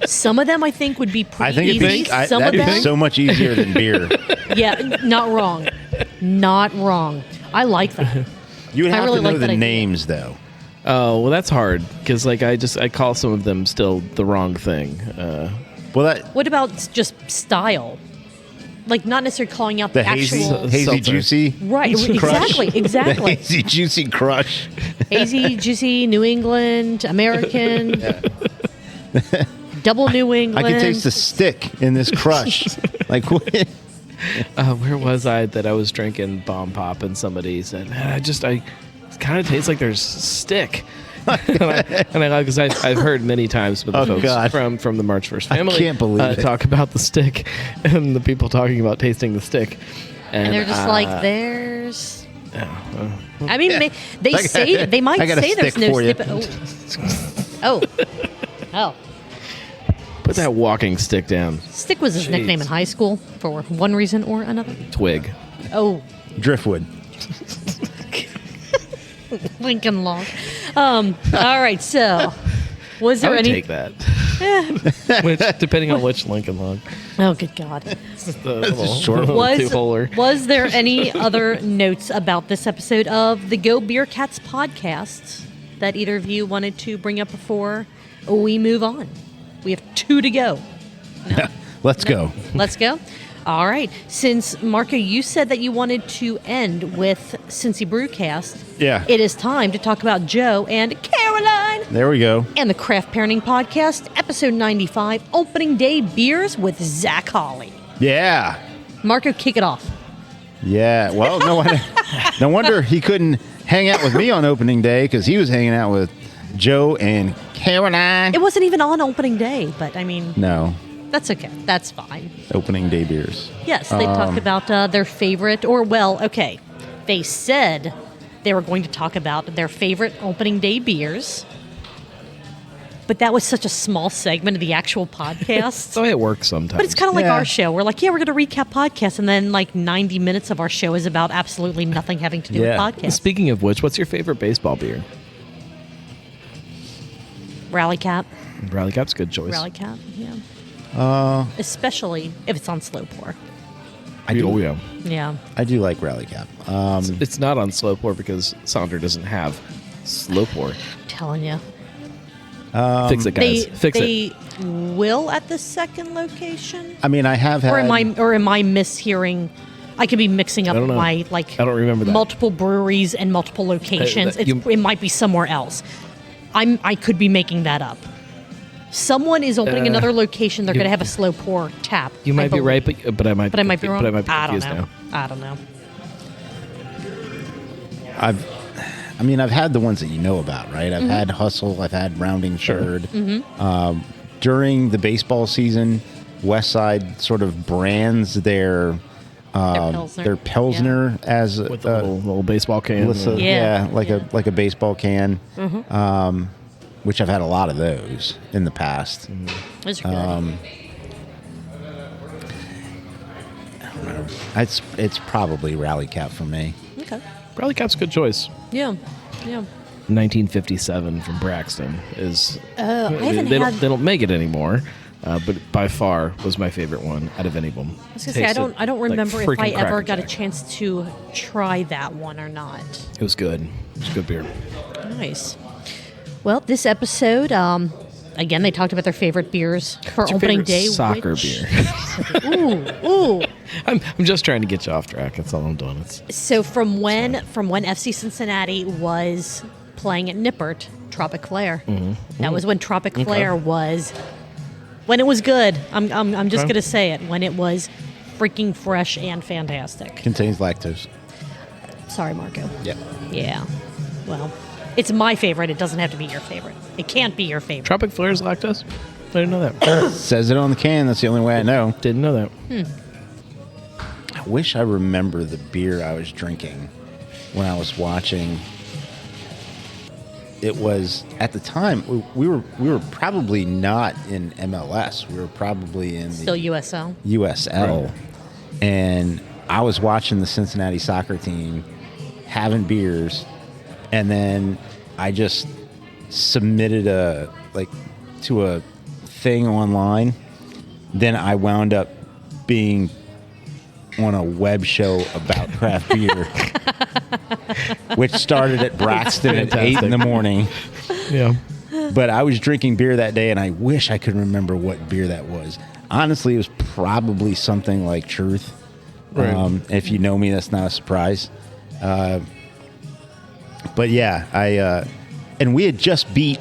S3: Some of them I think would be pretty
S2: I think
S3: easy. Some of
S2: that'd
S3: them,
S2: be so much easier than beer.
S3: yeah, not wrong. Not wrong. I like that.
S2: You would
S3: I
S2: have
S3: really
S2: to know
S3: like that
S2: the
S3: idea.
S2: names, though.
S4: Oh well, that's hard because I call some of them still the wrong thing.
S2: Well, that
S3: What about just style? Like not necessarily calling out the,
S2: the hazy,
S3: actual
S2: hazy
S4: Seltzer.
S2: juicy,
S3: right.
S2: Crush.
S3: Exactly.
S2: the hazy juicy crush.
S3: Hazy, juicy, New England, American, double New
S2: I
S3: England.
S2: can taste the stick in this crush. Like what?
S4: Where was I that I was drinking Bomb Pop and somebody said, "Man, it kind of tastes like there's stick." and I because I've heard many times with the
S2: Oh,
S4: folks
S2: God.
S4: from the March First family
S2: can't believe it.
S4: talk about the stick and the people talking about tasting the stick,
S3: and they're just like, there's. I mean, they
S2: I got-
S3: say they might
S2: I got a
S3: say there's
S2: stick
S3: no
S2: for you.
S3: stick. Oh,
S4: put that walking stick down.
S3: stick was his
S4: Jeez.
S3: nickname in high school for one reason or another.
S4: Twig.
S3: Oh,
S2: Driftwood.
S3: Lincoln Log. All right, so was
S4: I
S3: there
S4: would
S3: any?
S4: take that. Which, depending on which Lincoln Log.
S3: Oh, good God.
S4: The little,
S2: short
S4: little two-holer.
S3: Was there any other notes about this episode of the Go Beercats podcast that either of you wanted to bring up before we move on? We have 2 to go.
S2: Let's go.
S3: Let's go. All right. Since, Marco, you said that you wanted to end with Cincy Brewcast,
S2: Yeah.
S3: it is time to talk about Joe and Caroline
S2: There we go.
S3: and the Craft Parenting Podcast, episode 95, Opening Day Beers with Zach Holley.
S2: Yeah.
S3: Marco, kick it off.
S2: Yeah. Well, no wonder he couldn't hang out with me on opening day because he was hanging out with Joe and Caroline.
S3: It wasn't even on opening day, but I mean,
S2: No.
S3: that's okay. That's fine.
S2: Opening day beers.
S3: Yes, they talked about their favorite, they said they were going to talk about their favorite opening day beers. But that was such a small segment of the actual podcast.
S4: So it works sometimes.
S3: But it's kind of like
S2: Yeah.
S3: our show. We're like, we're going to recap podcasts, and then like 90 minutes of our show is about absolutely nothing having to do
S2: Yeah.
S3: with podcasts.
S4: Speaking of which, what's your favorite baseball beer?
S3: Rally Cap.
S4: Rally Cap's a good choice.
S3: Rally Cap, yeah. Especially if it's on slow pour.
S2: I do,
S4: Oh, yeah.
S3: Yeah.
S2: I do like Rally Cap.
S4: It's not on slow pour because Sonder doesn't have slow pour.
S3: Telling you.
S4: Fix it, guys. Fix it.
S3: They will at the second location?
S2: I mean, I have had.
S3: Or am I mishearing? I could be mixing up
S4: I don't know.
S3: my
S4: I don't remember that.
S3: multiple breweries and multiple locations.
S4: that-
S3: It might be somewhere else. I could be making that up. Someone is opening another location. They're going to have a slow pour tap.
S4: You
S3: I
S4: might be right,
S3: believe.
S4: but I might.
S3: But I might be wrong.
S4: But I might be
S3: I don't
S4: confused
S3: know.
S4: now.
S3: I don't know.
S2: I've had the ones that you know about, right? I've had Hustle. I've had Rounding Third.
S3: Mm-hmm.
S2: During the baseball season, Westside sort of brands their Pilsner as
S4: With the little baseball can.
S3: Yeah.
S2: like a baseball can, which I've had a lot of those in the past.
S3: Those are good.
S2: I don't know. It's probably Rally Cap for me.
S3: Okay.
S4: Rally Cap's a good choice.
S3: Yeah. Yeah.
S4: 1957 from Braxton is.
S3: I haven't
S4: they
S3: had.
S4: don't make it anymore, but by far was my favorite one out of any of them.
S3: I was gonna say I don't remember if I ever got a chance to try that one or not.
S4: It was good. It was good beer.
S3: Nice. Well, this episode, again, they talked about their favorite beers for
S4: What's your
S3: opening
S4: favorite
S3: day.
S4: soccer beer.
S3: Ooh.
S4: I'm just trying to get you off track. That's all I'm doing.
S3: So from when FC Cincinnati was playing at Nippert, Tropic Flare.
S4: Mm-hmm.
S3: That was when Tropic Flare was when it was good. I'm just gonna say it, when it was freaking fresh and fantastic.
S2: Contains lactose.
S3: Sorry, Marco.
S2: Yeah.
S3: Yeah. Well, it's my favorite. It doesn't have to be your favorite. It can't be your favorite.
S4: Tropic Flare's lactose? I didn't know that.
S2: Says it on the can. That's the only way I know.
S4: Didn't know that.
S2: I wish I remember the beer I was drinking when I was watching. It was at the time we were probably not in MLS. We were probably in
S3: Still
S2: the
S3: USL.
S2: USL,
S4: Right.
S2: and I was watching the Cincinnati soccer team having beers, and then I just submitted to a thing online. Then I wound up being on a web show about craft beer, which started at Braxton at 8 in the morning.
S4: Yeah.
S2: But I was drinking beer that day, and I wish I could remember what beer that was. Honestly, it was probably something like Truth.
S4: Right.
S2: If you know me, that's not a surprise. But yeah, and we had just beat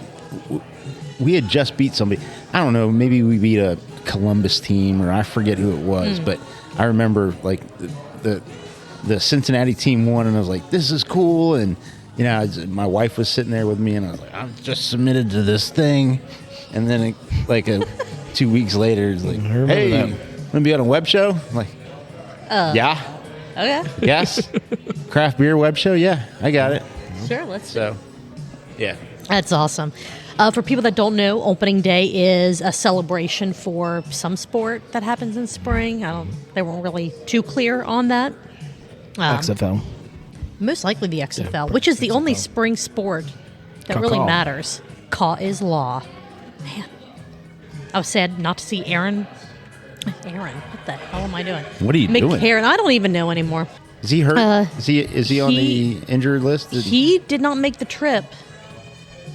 S2: somebody. I don't know, maybe we beat a Columbus team, or I forget who it was, but I remember like the Cincinnati team won, and I was like, this is cool. And my wife was sitting there with me, and I was like, I'm just submitted to this thing. And then 2 weeks later, it's like, hey,
S4: that.
S2: gonna be on a web show? I'm like, yeah,
S3: Okay.
S2: yes, craft beer web show, yeah, I got it.
S3: Sure. Let's.
S2: So, yeah.
S3: That's awesome. For people that don't know, opening day is a celebration for some sport that happens in spring. They weren't really too clear on that.
S4: XFL.
S3: Most likely the XFL,
S4: Yeah,
S3: which is the only
S4: XFL.
S3: spring sport that
S4: Caw
S3: really
S4: caw.
S3: matters. Caw is law. Man, I was sad not to see Aaron. Aaron, what the hell am I doing?
S2: What are you doing?
S3: McCarron, I don't even know anymore.
S2: Is he hurt? Is he on the injured list?
S3: He did not make the trip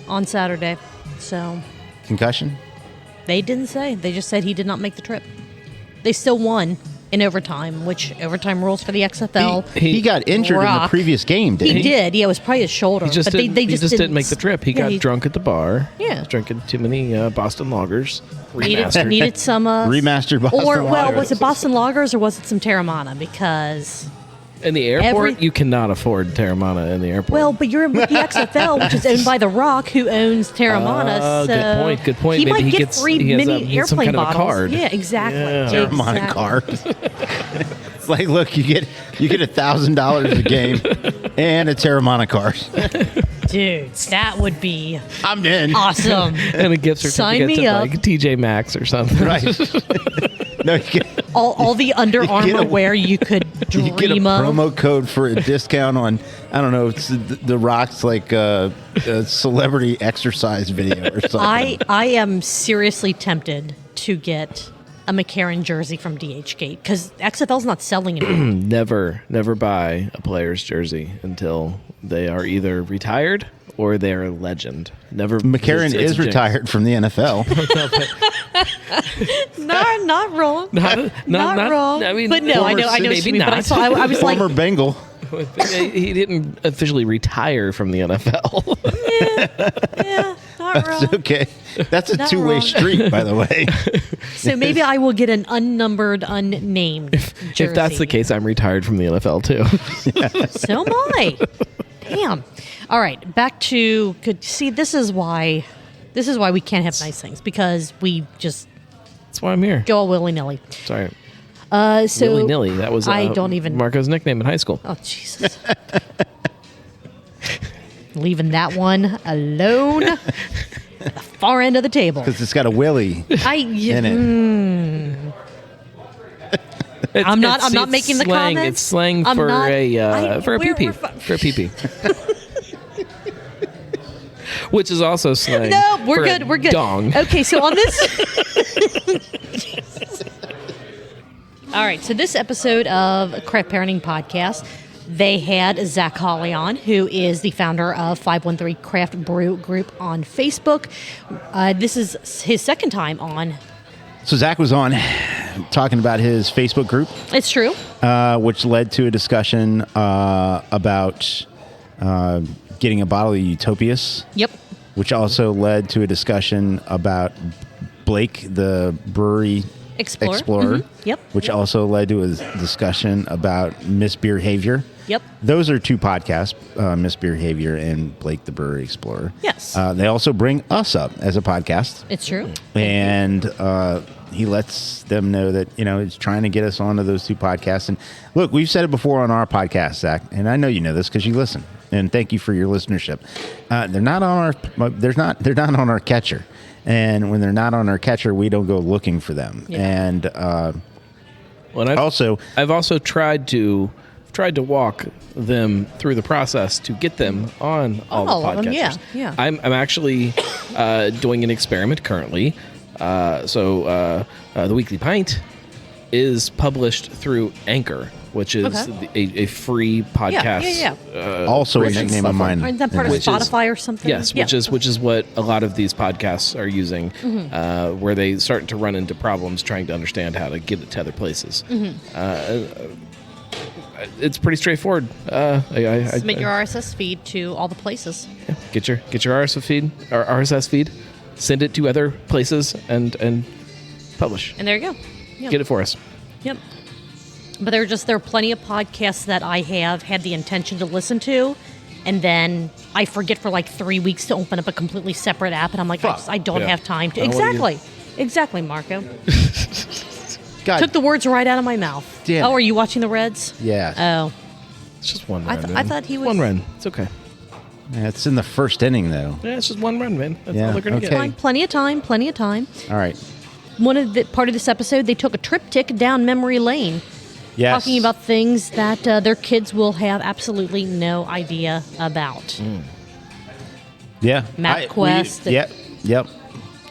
S3: on Saturday, so
S2: Concussion?
S3: they didn't say. They just said he did not make the trip. They still won, in overtime, which overtime rules for the XFL.
S2: He got injured in the
S3: rock.
S2: previous game, didn't he?
S3: He did. Yeah, it was probably his shoulder.
S4: He just,
S3: but
S4: didn't,
S3: they
S4: he just didn't make the trip. He got drunk at the bar.
S3: Yeah.
S4: He was drinking too many Boston Lagers. Remastered.
S3: Needed some
S2: Remastered Boston
S3: well,
S2: Lagers.
S3: was it Boston Lagers or was it some Terramana? Because
S4: In the airport, you cannot afford Terramana in the airport.
S3: well, but you're with the XFL, which is owned by The Rock, who owns Terramana. So
S4: Good point.
S3: He
S4: Maybe
S3: might
S4: he
S3: get
S4: gets-
S3: free
S4: he has
S3: mini
S4: some
S3: airplane
S4: kind of a
S3: bottles.
S4: card.
S3: Yeah, exactly.
S4: Yeah.
S2: Terramana
S3: Exactly.
S2: card. It's like, look, you get $1,000 a game and a Terramana card.
S3: Dude, that would be
S2: I'm in.
S3: awesome.
S4: and a gift
S3: Sign
S4: certificate
S3: me
S4: to
S3: up.
S4: like TJ Maxx or something.
S2: Right. No, you get
S3: All the Under
S2: get
S3: Armour
S2: a-
S3: wear you could
S2: you get a
S3: dream of.
S2: promo code for a discount on, I don't know, it's the Rock's like a celebrity exercise video or something.
S3: I am seriously tempted to get a McCarran jersey from DHgate because XFL's not selling it.
S4: Never buy a player's jersey until they are either retired or they're a legend. Never.
S2: McCarran
S4: it's
S2: is
S4: a jinx.
S2: retired from the NFL.
S3: No, not wrong.
S4: Not
S3: wrong.
S4: I mean,
S3: but no, I know what
S4: maybe
S3: you mean. But I
S4: not.
S3: saw. I was like,
S2: Former Bengal.
S4: He didn't officially retire from the NFL.
S3: yeah, not wrong.
S2: It's okay. That's a
S3: Not
S2: two-way
S3: wrong.
S2: street, by the way.
S3: So maybe I will get an unnumbered, unnamed jersey.
S4: If that's the case, I'm retired from the NFL too.
S3: So am I. Damn. All right, back to good. See, this is why we can't have nice things because we just
S4: That's why I'm here.
S3: go all willy nilly.
S4: Sorry,
S3: So
S4: willy nilly. That was
S3: I don't even.
S4: Marco's nickname in high school.
S3: Oh Jesus. Leaving that one alone at the far end of the table.
S2: Because it's got a willy in it.
S3: I'm not
S4: It's
S3: making the
S4: slang.
S3: comments.
S4: It's slang
S3: I'm
S4: for
S3: not-
S4: for a
S3: we're
S4: pee-pee. For a pee-pee. Which is also slang.
S3: No, we're
S4: for a
S3: good. We're good.
S4: Dong.
S3: Okay, so on this. All right, so this episode of Craft Parenting Podcast, they had Zach Holley on, who is the founder of 513 Craft Brew Group on Facebook. This is his second time on.
S2: So Zach was on talking about his Facebook group,
S3: It's true.
S2: which led to a discussion about getting a bottle of Utopias,
S3: Yep.
S2: which also led to a discussion about Blake, the brewery
S3: Explorer. Mhm. Yep.
S2: which also led to a discussion about misbehavior.
S3: Yep.
S2: Those are two podcasts, Misbehavior and Blake, the Brewery Explorer.
S3: Yes.
S2: They also bring us up as a podcast.
S3: It's true.
S2: And he lets them know that, he's trying to get us onto those two podcasts. And look, we've said it before on our podcast, Zach, and I know you know this because you listen. And thank you for your listenership. They're not on our catcher. And when they're not on our catcher, we don't go looking for them.
S3: Yeah.
S2: And
S4: Well, I've also tried to walk them through the process to get them on all
S3: All
S4: the
S3: of them,
S4: podcasters.
S3: yeah.
S4: I'm actually doing an experiment currently. So the Weekly Pint is published through Anchor, which is
S3: Okay.
S4: a free podcast.
S3: Yeah.
S2: also a
S4: creation
S2: nickname of
S4: platform.
S2: mine.
S3: Isn't that part of
S4: Which is-
S3: Spotify or something?
S4: Yes,
S3: Yeah.
S4: which is what a lot of these podcasts are using, where they start to run into problems trying to understand how to get it to other places. It's pretty straightforward.
S3: Submit your RSS feed to all the places.
S4: Get your RSS feed, send it to other places, and publish.
S3: And there you go. Yep.
S4: Get it for us.
S3: Yep. But there are plenty of podcasts that I have had the intention to listen to, and then I forget for like 3 weeks to open up a completely separate app, and I'm like, I don't
S4: Yeah.
S3: have time to.
S4: What do you-
S3: Exactly, Marco.
S2: God,
S3: Took the words right out of my mouth.
S2: Damn
S3: Oh,
S2: it.
S3: are you watching the Reds?
S2: yeah.
S3: Oh,
S4: It's just one
S3: I
S4: run.
S3: th-
S4: man.
S3: I thought he was-
S4: one run. It's okay.
S2: Yeah, it's in the first inning, though.
S4: Yeah, it's just one run, man. That's
S2: Yeah,
S4: all they're gonna
S2: okay.
S4: get.
S3: fine. Plenty of time. Plenty of time.
S2: All right.
S3: Part of this episode, they took a triptych down memory lane,
S2: Yes.
S3: talking about things that their kids will have absolutely no idea about.
S2: Yeah.
S3: MapQuest.
S2: Yep.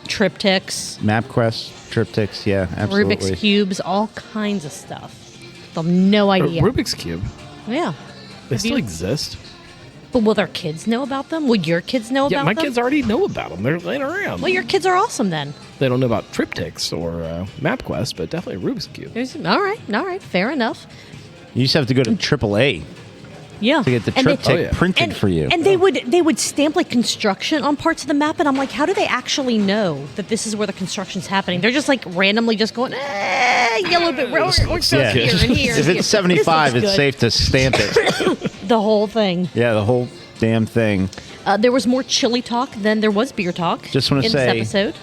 S3: Triptychs,
S2: MapQuest, triptychs. Yeah, absolutely.
S3: Rubik's cubes, all kinds of stuff. They'll have no idea.
S4: Rubik's Cube.
S3: Yeah.
S4: They
S3: Have
S4: still
S3: you-
S4: exist.
S3: But will their kids know about them? Will your kids know
S4: Yeah,
S3: about
S4: my
S3: them?
S4: kids already know about them. They're laying around.
S3: Well, your kids are awesome then.
S4: They don't know about Triptychs or MapQuest, but definitely Rubik's Cube.
S3: All right, fair enough.
S2: You just have to go to AAA
S3: Yeah.
S2: to get the
S3: And they-
S2: triptych printed for you.
S3: And they would stamp like construction on parts of the map, and I'm like, how do they actually know that this is where the construction's happening? They're just like randomly just going, yellow bit, we're
S2: Yeah.
S3: here and here.
S2: If it's 75,
S3: This
S2: it's
S3: looks
S2: safe to stamp it.
S3: good. The whole thing.
S2: Yeah, the whole damn thing.
S3: There was more chili talk than there was beer talk.
S2: Just wanna
S3: in
S2: say-
S3: this episode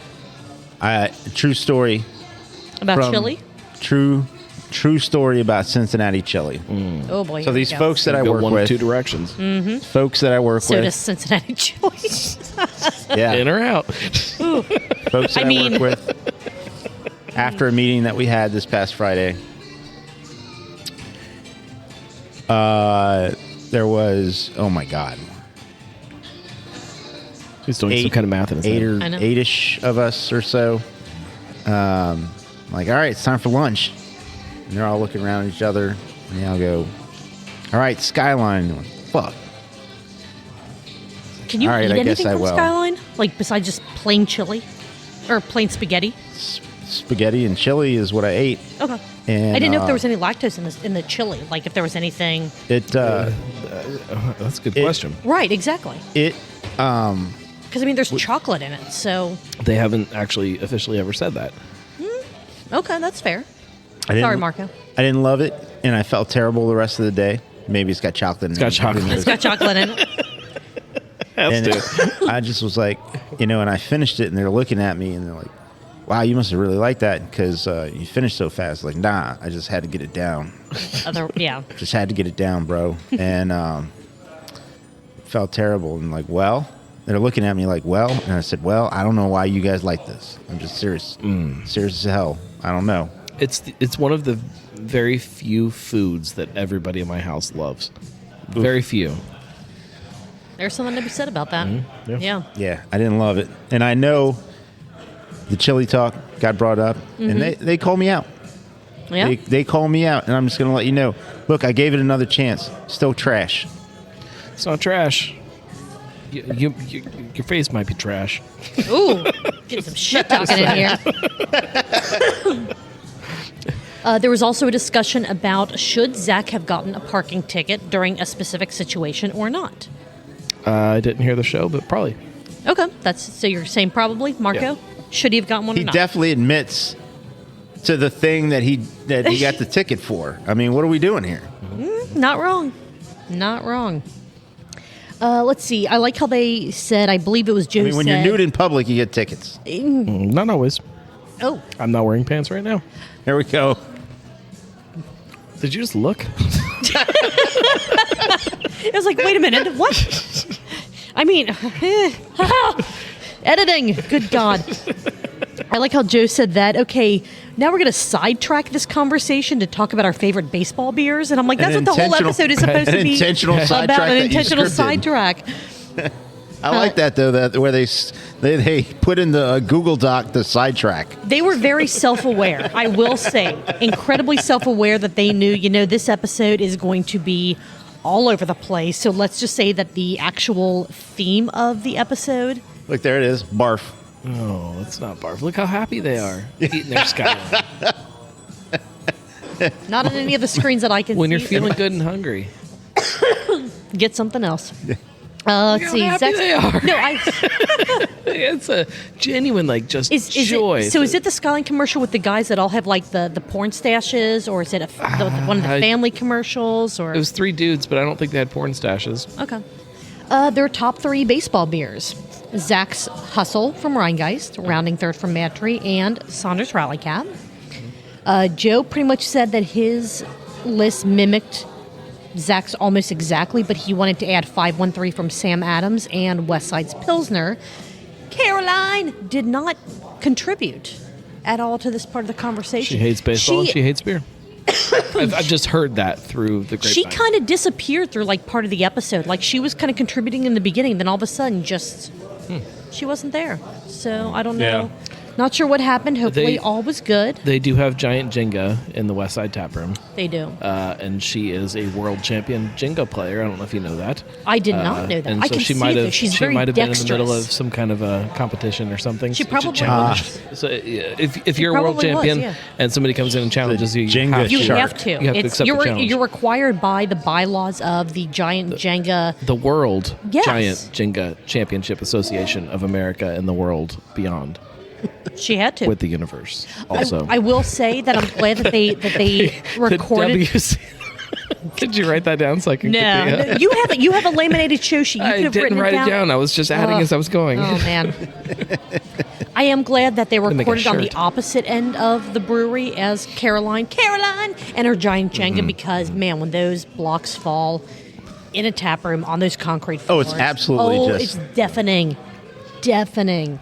S2: True story.
S3: about
S2: from-
S3: chili.
S2: True story about Cincinnati chili.
S3: Oh boy.
S2: So
S3: here we
S2: these
S3: go.
S2: folks that I
S4: Go
S2: work
S4: one
S2: with,
S4: of two directions.
S2: folks that I work
S3: So does
S2: with,
S3: Cincinnati chili.
S2: yeah,
S4: In or out.
S2: folks that I
S3: mean-
S2: work with. After a meeting that we had this past Friday, there was, oh my God,
S4: He's doing some kind of math in his head.
S3: I know.
S2: eight-ish of us or so. Like, all right, it's time for lunch. And they're all looking around at each other. And they all go, all right, Skyline. I'm like, fuck.
S3: Can you
S2: All right,
S3: eat
S2: I guess
S3: anything
S2: I
S3: from
S2: will.
S3: Skyline? Like besides just plain chili? Or plain spaghetti?
S2: Spaghetti and chili is what I ate.
S3: Okay.
S2: And,
S3: I didn't know if there was any lactose in the chili. Like if there was anything.
S2: It,
S4: That's a good question.
S3: Right, exactly.
S2: Because
S3: Because, I mean, there's chocolate in it, so...
S4: They haven't actually officially ever said that.
S3: Okay, that's fair.
S2: I didn't,
S3: Sorry, Marco.
S2: I didn't love it, and I felt terrible the rest of the day. Maybe it's got chocolate in it.
S4: It's got chocolate.
S2: Who knows?
S3: It's got chocolate in it.
S2: And
S4: Has
S2: I just was like, and I finished it, and they're looking at me, and they're like, wow, you must have really liked that because you finished so fast. Like, nah, I just had to get it down.
S3: Yeah.
S2: Just had to get it down, bro. And felt terrible. And like, well, they're looking at me like, well, and I said, well, I don't know why you guys like this. I'm just serious. Serious as hell. I don't know.
S4: It's one of the very few foods that everybody in my house loves. Very few.
S3: There's something to be said about that. Yeah.
S2: Yeah, I didn't love it. And I know the chili talk got brought up, and they called me out.
S3: Yeah.
S2: They called me out, and I'm just going to let you know. Look, I gave it another chance. Still trash.
S4: It's not trash. Your face might be trash.
S3: Ooh, getting some shit talking in here. There was also a discussion about should Zach have gotten a parking ticket during a specific situation or not.
S4: I didn't hear the show, but probably.
S3: Okay, so you're saying probably, Marco?
S4: Yeah.
S3: Should he have gotten one
S2: He
S3: or not?
S2: definitely admits to the thing that he got the ticket for. I mean, what are we doing here?
S3: Not wrong. Not wrong. Let's see. I like how they said, I believe it was Joe
S2: I mean, when
S3: said,
S2: you're nude in public, you get tickets.
S4: Not always.
S3: Oh,
S4: I'm not wearing pants right now.
S2: There we go.
S4: Did you just look?
S3: I was like, wait a minute, what? I mean, editing, good God. I like how Joe said that. Okay, now we're going to sidetrack this conversation to talk about our favorite baseball beers. And I'm like, that's
S2: An
S3: what the whole
S2: intentional-
S3: episode is supposed to
S2: an
S3: be
S2: intentional
S3: about,
S2: sidetrack
S3: an
S2: that you
S3: intentional
S2: scripted.
S3: sidetrack.
S2: I like that though. That where they put in the Google Doc the sidetrack.
S3: They were very self-aware, I will say. Incredibly self-aware that they knew, this episode is going to be all over the place. So let's just say that the actual theme of the episode...
S2: Look, there it is. Barf.
S4: Oh, that's not barf. Look how happy they are eating their Skyline.
S3: Not on any of the screens that I can
S4: When
S3: see.
S4: you're feeling good and hungry.
S3: Get something else. Let's
S4: Look
S3: see.
S4: how happy they are.
S3: No,
S4: It's a genuine, joy.
S3: Is it the Skyline commercial with the guys that all have the porn stashes, or is it one of the family commercials? Or
S4: It was 3 dudes, but I don't think they had porn stashes.
S3: okay. Their top 3 baseball beers: Zach's Hustle from Rheingeist, rounding third from Mantry, and Saunders Rally Cap. Joe pretty much said that his list mimicked Zach's almost exactly, but he wanted to add 513 from Sam Adams and Westside's Pilsner. Caroline did not contribute at all to this part of the conversation.
S4: She hates baseball and she hates beer. I've just heard that through the grapevine.
S3: She kind of disappeared through part of the episode. She was kind of contributing in the beginning, then all of a sudden she wasn't there. So I don't know. Not sure what happened. Hopefully all was good.
S4: They do have Giant Jenga in the West Side Tap Room.
S3: They do.
S4: And she is a world champion Jenga player. I don't know if you know that.
S3: I did not know that.
S4: And
S3: I
S4: so
S3: can
S4: she
S3: see
S4: might
S3: that
S4: have
S3: she's
S4: she
S3: very
S4: might have been in the
S3: dexterous.
S4: middle of some kind of a competition or something.
S3: She probably
S4: challenge. So if you're a world
S3: probably was,
S4: champion
S3: yeah.
S4: and somebody comes in and challenges you,
S2: Jenga
S3: You
S2: shark.
S3: have to.
S4: You have to accept the challenge.
S3: You're required by the bylaws of the Giant Jenga.
S4: The World
S3: Yes.
S4: Giant Jenga Championship Association of America and the world beyond
S3: She had to.
S4: with the universe. Also,
S3: I will say that I'm glad that they
S4: the
S3: recorded.
S4: WC. Did you write that down so I can get the,
S3: No, you have a laminated show sheet. You
S4: I
S3: could have
S4: didn't
S3: written
S4: write
S3: it down.
S4: it down. I was just adding as I was going.
S3: Oh man. I am glad that they
S4: make a
S3: recorded on the
S4: shirt.
S3: opposite end of the brewery as Caroline, and her Giant Jenga
S4: Mm-hmm.
S3: because man, when those blocks fall in a tap room on those concrete
S2: Oh,
S3: floors,
S2: it's absolutely just-
S3: it's deafening.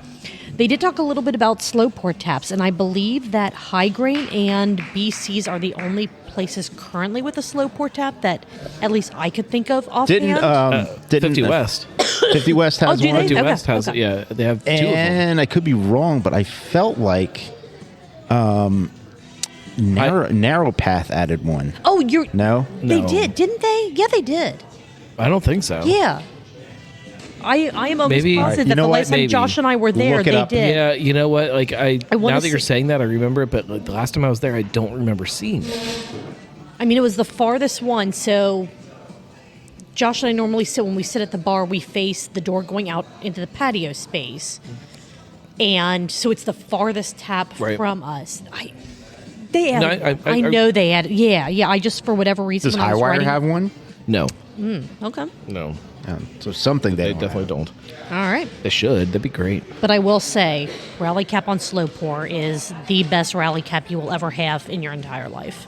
S3: They did talk a little bit about slow pour taps, and I believe that High Grain and BC's are the only places currently with a slow pour tap that at least I could think of offhand.
S2: Didn't
S4: 50 West.
S2: 50 West has
S3: do they?
S2: one.
S4: 50
S3: Okay,
S4: West has
S3: okay.
S4: yeah. They have two of them.
S2: And I could be wrong, but I felt like Narrow Path added one.
S3: Oh, you're
S2: No?
S3: They
S4: No.
S3: did, didn't they? Yeah, they did.
S4: I don't think so.
S3: Yeah. I am almost
S4: Maybe-
S3: positive
S2: You
S3: that
S2: know
S3: the
S2: what?
S3: last time
S4: Maybe.
S3: Josh and I were there,
S2: Look it
S3: they
S2: up.
S3: did.
S4: Yeah, you know what? Like
S3: I wanna
S4: now that you're
S3: see-
S4: saying that, I remember it. But like the last time I was there, I don't remember seeing it.
S3: I mean, it was the farthest one. So Josh and I normally sit when we sit at the bar, we face the door going out into the patio space, and so it's the farthest tap
S4: Right.
S3: from us. They
S4: No,
S3: added.
S4: I-
S3: I know they added. Yeah. I just for whatever reason.
S2: Does
S3: when I was
S2: Highwire
S3: writing-
S2: have one?
S4: No,
S3: Okay.
S4: no,
S2: So something
S4: they
S2: don't
S4: definitely
S2: have.
S4: don't.
S3: All right.
S4: They should. That'd be great.
S3: But I will say, Rally Cap on Slow Pour is the best Rally Cap you will ever have in your entire life.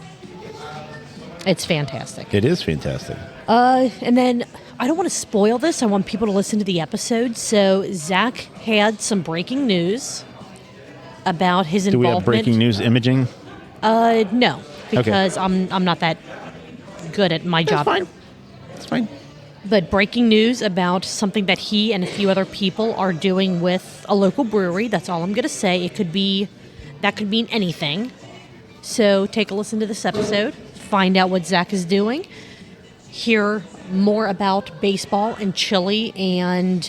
S3: It's fantastic.
S2: It is fantastic.
S3: And then I don't want to spoil this. I want people to listen to the episode. So Zach had some breaking news about his
S2: Do we
S3: involvement.
S2: have breaking news imaging?
S3: No, because I'm not that good at my job.
S2: Fine. It's fine.
S3: But breaking news about something that he and a few other people are doing with a local brewery. That's all I'm going to say. That could mean anything. So take a listen to this episode. Find out what Zach is doing. Hear more about baseball and chili and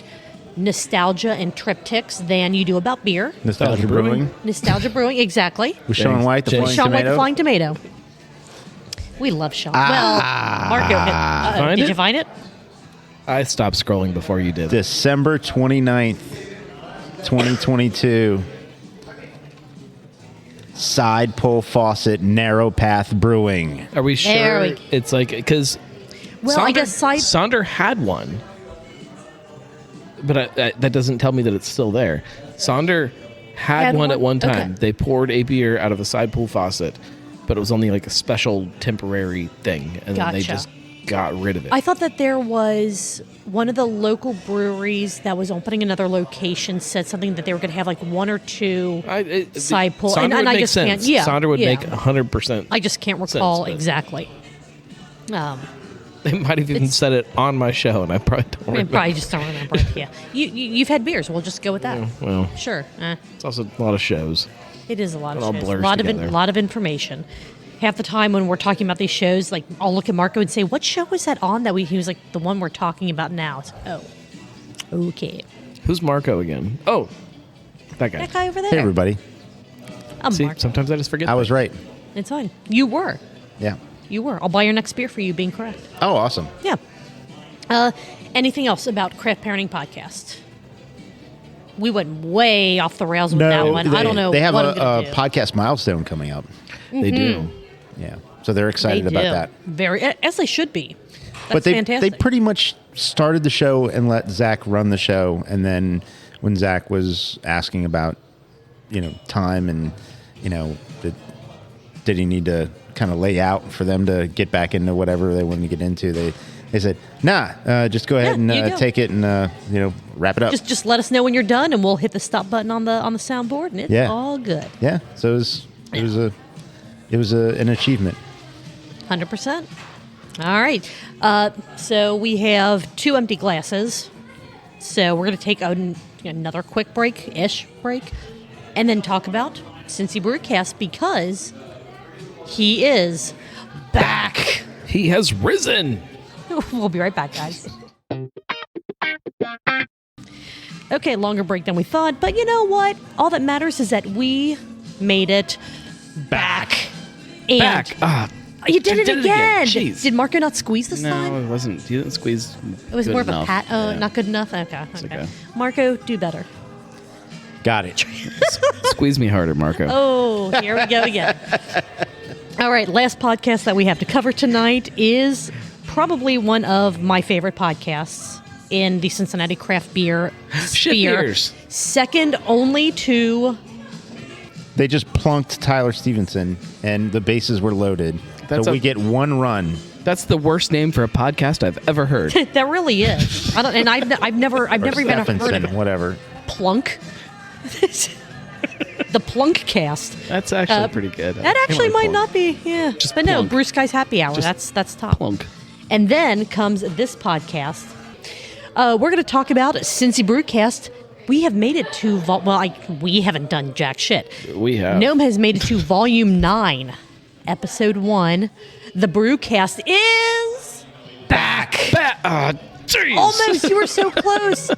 S3: nostalgia and triptychs than you do about beer.
S2: Nostalgia Brewing.
S3: Nostalgia Brewing, exactly.
S2: With Sean White, the
S4: James.
S2: Flying
S3: Sean White,
S2: Tomato.
S3: the Flying Tomato. We love Sean. Well, Marco,
S4: Find
S3: did
S4: it?
S3: you find it?
S4: I stopped scrolling before you did.
S2: December 29th, 2022. Side pull faucet, Narrow Path Brewing.
S4: Are we
S3: There
S4: sure?
S3: we-
S4: It's like because
S3: Well, I guess
S4: Sonder had one, but that doesn't tell me that it's still there. Sonder had one at one time.
S3: Okay.
S4: They poured a beer out of a side pool faucet, but it was only like a special temporary thing, and then they
S3: Gotcha.
S4: just got rid of it.
S3: I thought that there was one of the local breweries that was opening another location said something that they were going to have like one or two side pull.
S4: Sonder
S3: And
S4: would
S3: I
S4: make
S3: just
S4: sense.
S3: can't. Yeah,
S4: Sonder would
S3: yeah.
S4: make 100%.
S3: I just can't recall
S4: but-
S3: exactly.
S4: They might have even
S3: It's-
S4: said it on my show, and I probably don't
S3: I
S4: remember.
S3: probably just don't remember. Yeah, you've had beers. We'll just go with that.
S4: Well,
S3: Sure.
S4: it's also a lot of shows.
S3: It is a lot of
S4: It all
S3: shows.
S4: blurs
S3: A lot
S4: together.
S3: of lot of information. Half the time when we're talking about these shows, like I'll look at Marco and say, "What show was that on?" He was like, "The one we're talking about now." It's, oh, okay.
S4: Who's Marco again? Oh, that guy.
S3: That guy over there.
S2: Hey, everybody.
S3: I'm
S4: See,
S3: Marco.
S4: sometimes I just forget.
S2: I was
S4: things.
S2: right.
S3: It's fine. You were.
S2: Yeah.
S3: You were. I'll buy your next beer for you being correct.
S2: Oh, awesome.
S3: Yeah. Anything else about Craft Parenting Podcast? We went way off the rails with that one. I don't know
S2: They have
S3: what
S2: a
S3: I'm going to do.
S2: podcast milestone coming up.
S4: They do.
S2: Yeah. So they're excited
S3: They
S2: about
S3: do.
S2: that.
S3: Very, as they should be. That's
S2: But they
S3: fantastic.
S2: pretty much started the show and let Zach run the show. And then when Zach was asking about, time and, did he need to kind of lay out for them to get back into whatever they wanted to get into, they said, nah, just go ahead
S3: Yeah, you
S2: and
S3: go.
S2: take it and, wrap it up.
S3: just let us know when you're done, and we'll hit the stop button on the soundboard, and it's
S2: Yeah.
S3: all good.
S2: Yeah. So it was an achievement.
S3: 100%. All right. So we have 2 empty glasses. So we're going to take another quick break. and then talk about Cincy Brewcast because he is back.
S4: He has risen.
S3: We'll be right back, guys. Okay, longer break than we thought, but you know what? All that matters is that we made it back. And
S4: Back.
S3: you did it again.
S4: Jeez.
S3: Did Marco not squeeze this time?
S4: No, it wasn't. You didn't squeeze.
S3: It was
S4: good
S3: more of
S4: enough.
S3: a pat. Oh,
S4: Yeah.
S3: not good enough? Okay.
S4: okay.
S3: Marco, do better.
S2: Got it.
S4: Squeeze me harder, Marco.
S3: Oh, here we go again. All right, last podcast that we have to cover tonight is probably one of my favorite podcasts in the Cincinnati craft beer sphere.
S4: beers.
S3: Second only to...
S2: They just plunked Tyler Stevenson, and the bases were loaded. So we get one run.
S4: That's the worst name for a podcast I've ever heard.
S3: That really is. I've never even heard of
S2: Stephenson,
S3: it.
S2: whatever.
S3: Plunk. The Plunk cast.
S4: That's actually pretty good.
S3: That actually might not be. Yeah.
S4: Just
S3: but no,
S4: plunk.
S3: Bruce Guy's Happy Hour. That's top.
S4: Plunk.
S3: And then comes this podcast. We're going to talk about Cincy Brewcast. We have made it to we haven't done jack shit.
S4: We have.
S3: Gnome has made it to Volume 9, Episode 1. The Brewcast is back.
S4: Jeez.
S3: Almost. You were so close.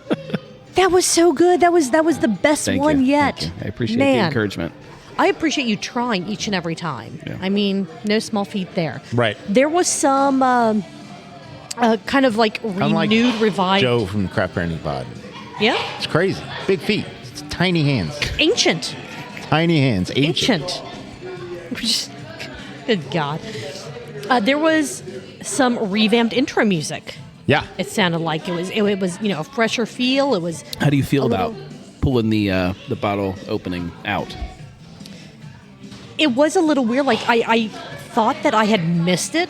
S3: That was so good. That was the best
S4: Thank
S3: one
S4: you.
S3: yet.
S4: Thank you. I appreciate the
S3: Man,
S4: encouragement.
S3: I appreciate you trying each and every time.
S4: Yeah.
S3: I mean, no small feat there.
S2: Right.
S3: There was some kind of like
S2: Unlike
S3: renewed, revived.
S2: Joe from the Craft Parenting Pod.
S3: Yeah.
S2: It's crazy. Big feet. It's tiny hands.
S3: Ancient.
S2: Tiny hands.
S3: Ancient. Good God. There was some revamped intro music.
S2: Yeah.
S3: It sounded like it was a fresher feel. It was.
S4: How do you feel
S3: a
S4: about
S3: little-
S4: pulling the bottle opening out?
S3: It was a little weird. Like I thought that I had missed it.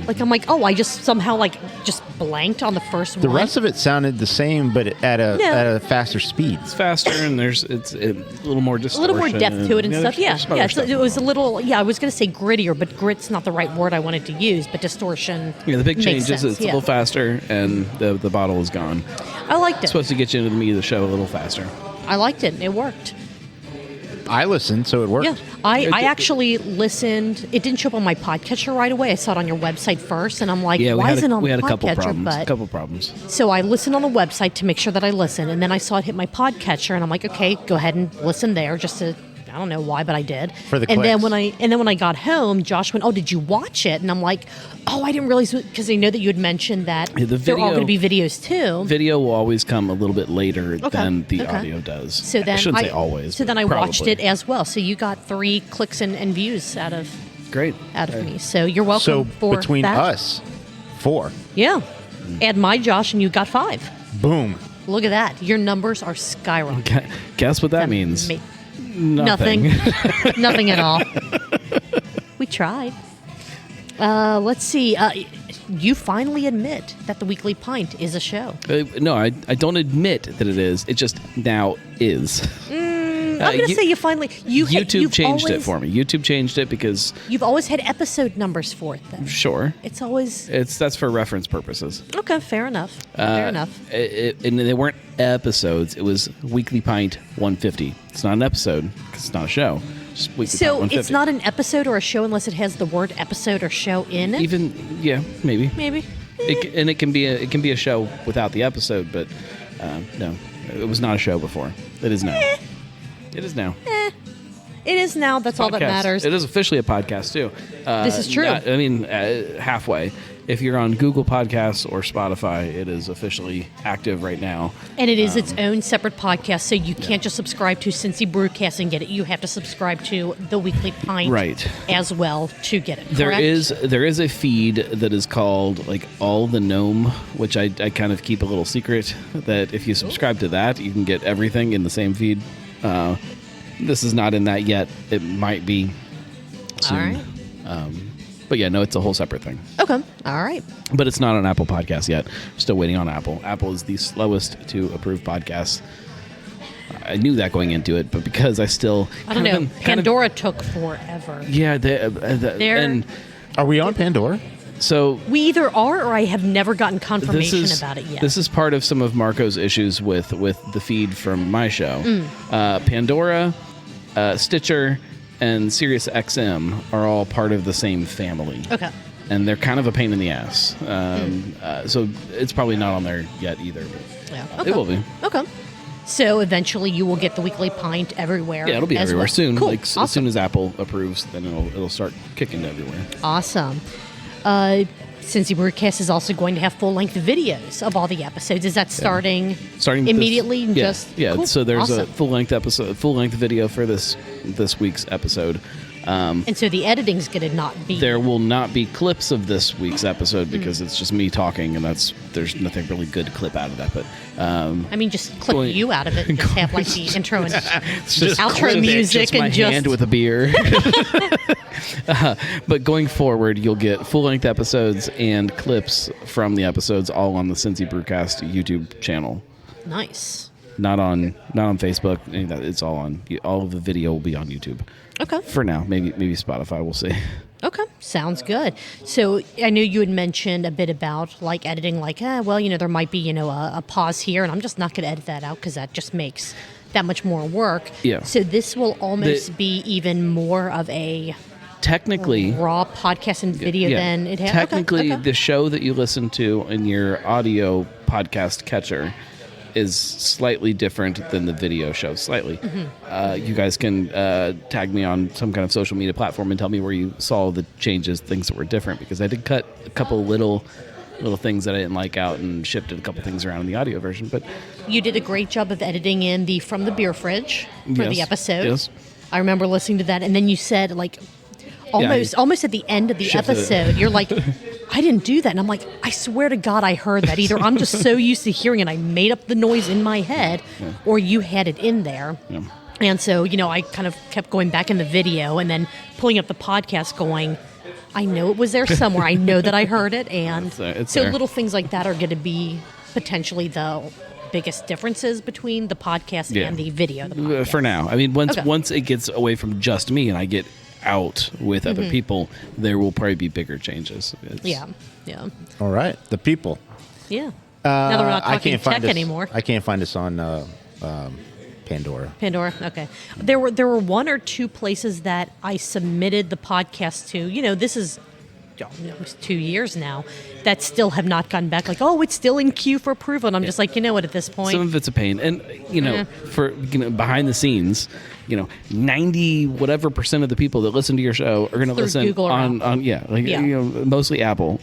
S3: Like I'm like, oh, I just somehow just blanked on the first
S2: The
S3: one.
S2: rest of it sounded the same, but at a faster speed.
S4: It's faster and it's a little more
S3: a
S4: distortion.
S3: little more depth to it and stuff. Yeah,
S4: there's some other
S3: yeah.
S4: stuff.
S3: It was a little. Yeah, I was going to say grittier, but grit's not the right word I wanted to use. But distortion.
S4: Yeah, the big
S3: makes
S4: change is
S3: sense,
S4: it's a little faster and the bottle is gone.
S3: I liked
S4: It's
S3: it.
S4: supposed to get you into the meat of the show a little faster.
S3: I liked it. It worked.
S2: I listened, so it worked.
S3: Yeah, I actually listened. It didn't show up on my podcatcher right away. I saw it on your website first, and I'm like, why isn't it on
S4: we
S3: the
S4: had a couple
S3: podcatcher?
S4: problems.
S3: But
S4: A couple problems.
S3: so I listened on the website to make sure that I listened, and then I saw it hit my podcatcher, and I'm like, okay, go ahead and listen there, just to. I don't know why, but I did.
S2: For the
S3: and then
S2: clicks.
S3: when I got home, Josh went, "Oh, did you watch it?" And I'm like, "Oh, I didn't realize," because I know that you had mentioned that
S4: Yeah, the
S3: they're all going to
S4: video-
S3: be videos too.
S4: Video will always come a little bit later
S3: Okay,
S4: than the
S3: okay.
S4: audio does.
S3: So then
S4: I shouldn't say always.
S3: So
S4: but
S3: then I watched
S4: probably.
S3: it as well. So you got 3 clicks and views out of
S4: Great.
S3: me. So you're welcome
S2: So
S3: for
S2: between
S3: that.
S2: us, 4.
S3: Yeah. Add my Josh, and you got 5.
S2: Boom.
S3: Look at that. Your numbers are skyrocketing.
S4: Guess what that means?
S3: Nothing. Nothing at all. We tried. Let's see. You finally admit that the Weekly Pint is a show.
S4: No, I don't admit that it is. It just now is.
S3: I'm going to say you finally...
S4: YouTube
S3: you've
S4: changed it
S3: always-
S4: for me. YouTube changed it because,
S3: You've always had episode numbers for it, though.
S4: sure,
S3: It's always...
S4: that's for reference purposes.
S3: Okay, fair enough. Fair enough.
S4: And they weren't episodes. It was Weekly Pint 150. It's not an episode because it's not a show. Just Weekly Pint
S3: So
S4: 150.
S3: it's not an episode or a show unless it has the word episode or show in it?
S4: Maybe.
S3: Maybe.
S4: It can be a show without the episode, but no, it was not a show before. It is now. It is now.
S3: It is now. That's all that
S4: Podcast.
S3: matters.
S4: It is officially a podcast too.
S3: This is true.
S4: Halfway. If you're on Google Podcasts or Spotify, it is officially active right now.
S3: And it is its own separate podcast, so you can't just subscribe to Cincy Brewcast and get it. You have to subscribe to the Weekly Pint
S4: Right.
S3: as well to get it.
S4: There
S3: correct?
S4: is a feed that is called like All the Gnome, which I kind of keep a little secret. That if you subscribe to that, you can get everything in the same feed. This is not in that yet. It might be soon.
S3: All right.
S4: But yeah, no, it's a whole separate thing.
S3: Okay. All right.
S4: But it's not on Apple Podcasts yet. Still waiting on Apple. Apple is the slowest to approve podcasts. I knew that going into it, but because I still...
S3: I don't know. Pandora took forever.
S4: Yeah,
S3: They're-
S4: and
S2: Are we on Pandora?
S4: so
S3: We either are or I have never gotten
S4: this
S3: confirmation
S4: is
S3: about it yet.
S4: this is part of some of Marco's issues with the feed from my show. Pandora Stitcher and Sirius XM are all part of the same family.
S3: Okay.
S4: And they're kind of a pain in the ass. So it's probably not on there yet either. But
S3: Yeah. Okay.
S4: it will be.
S3: Okay. So eventually you will get the Weekly Pint everywhere.
S4: Yeah, it'll be
S3: as
S4: everywhere
S3: well.
S4: soon.
S3: Cool.
S4: Like as
S3: Awesome.
S4: soon as Apple approves, then it'll start kicking to everywhere.
S3: Awesome. Cincy Brewcast is also going to have full-length videos of all the episodes. Is that starting immediately?
S4: This, yeah.
S3: Cool.
S4: So there's
S3: Awesome.
S4: a full-length video for this week's episode.
S3: And so the editing's going to not be...
S4: There will not be clips of this week's episode because it's just me talking, and there's nothing really good to clip out of that. But
S3: I mean, just clip
S4: Going-
S3: you out of it and just have like the intro and
S4: just
S3: outro
S4: clip it,
S3: music
S4: just my
S3: and just...
S4: hand with a beer. But going forward, you'll get full-length episodes and clips from the episodes all on the Cincy Brewcast YouTube channel.
S3: Nice.
S4: Not on Facebook. Any of that. It's all of the video will be on YouTube.
S3: Okay.
S4: For now, maybe Spotify. We'll see.
S3: Okay, sounds good. So I know you had mentioned a bit about like editing, like, there might be, a pause here, and I'm just not going to edit that out because that just makes that much more work.
S4: Yeah.
S3: So this will almost be even more of a
S4: Technically,
S3: raw podcast and video than it has.
S4: Technically,
S3: okay.
S4: the show that you listen to in your audio podcast catcher is slightly different than the video show. Slightly. You guys can tag me on some kind of social media platform and tell me where you saw the changes, things that were different, because I did cut a couple little things that I didn't like out and shifted a couple things around in the audio version. But
S3: You did a great job of editing in the From the Beer Fridge for the
S4: Yes,
S3: episode.
S4: yes.
S3: I remember listening to that, and then you said like almost at the end of the
S4: shifted it.
S3: episode, you're like, I didn't do that. And I'm like, I swear to God, I heard that. Either I'm just so used to hearing it, I made up the noise in my head, or you had it in there.
S4: Yeah.
S3: And so, I kind of kept going back in the video and then pulling up the podcast going, I know it was there somewhere. I know that I heard it. And
S4: It's
S3: so
S4: there.
S3: little things like that are going to be potentially the biggest differences between the podcast and the video. The podcast.
S4: For now, I mean,
S3: Okay.
S4: once it gets away from just me and I get out with other people, there will probably be bigger changes.
S3: Yeah.
S2: All right, the people.
S3: Yeah. Now that we're not
S2: I
S3: talking
S2: can't find
S3: tech
S2: us,
S3: anymore.
S2: I can't find us on Pandora.
S3: Pandora. Okay. There were one or two places that I submitted the podcast to. This is almost 2 years now that still have not gotten back. Like, it's still in queue for approval. And I'm just like, what? At this point,
S4: Some of it's a pain, and for behind the scenes, 90 whatever % of the people that listen to your show are going to
S3: Through
S4: listen
S3: Google or
S4: on
S3: Apple.
S4: mostly Apple.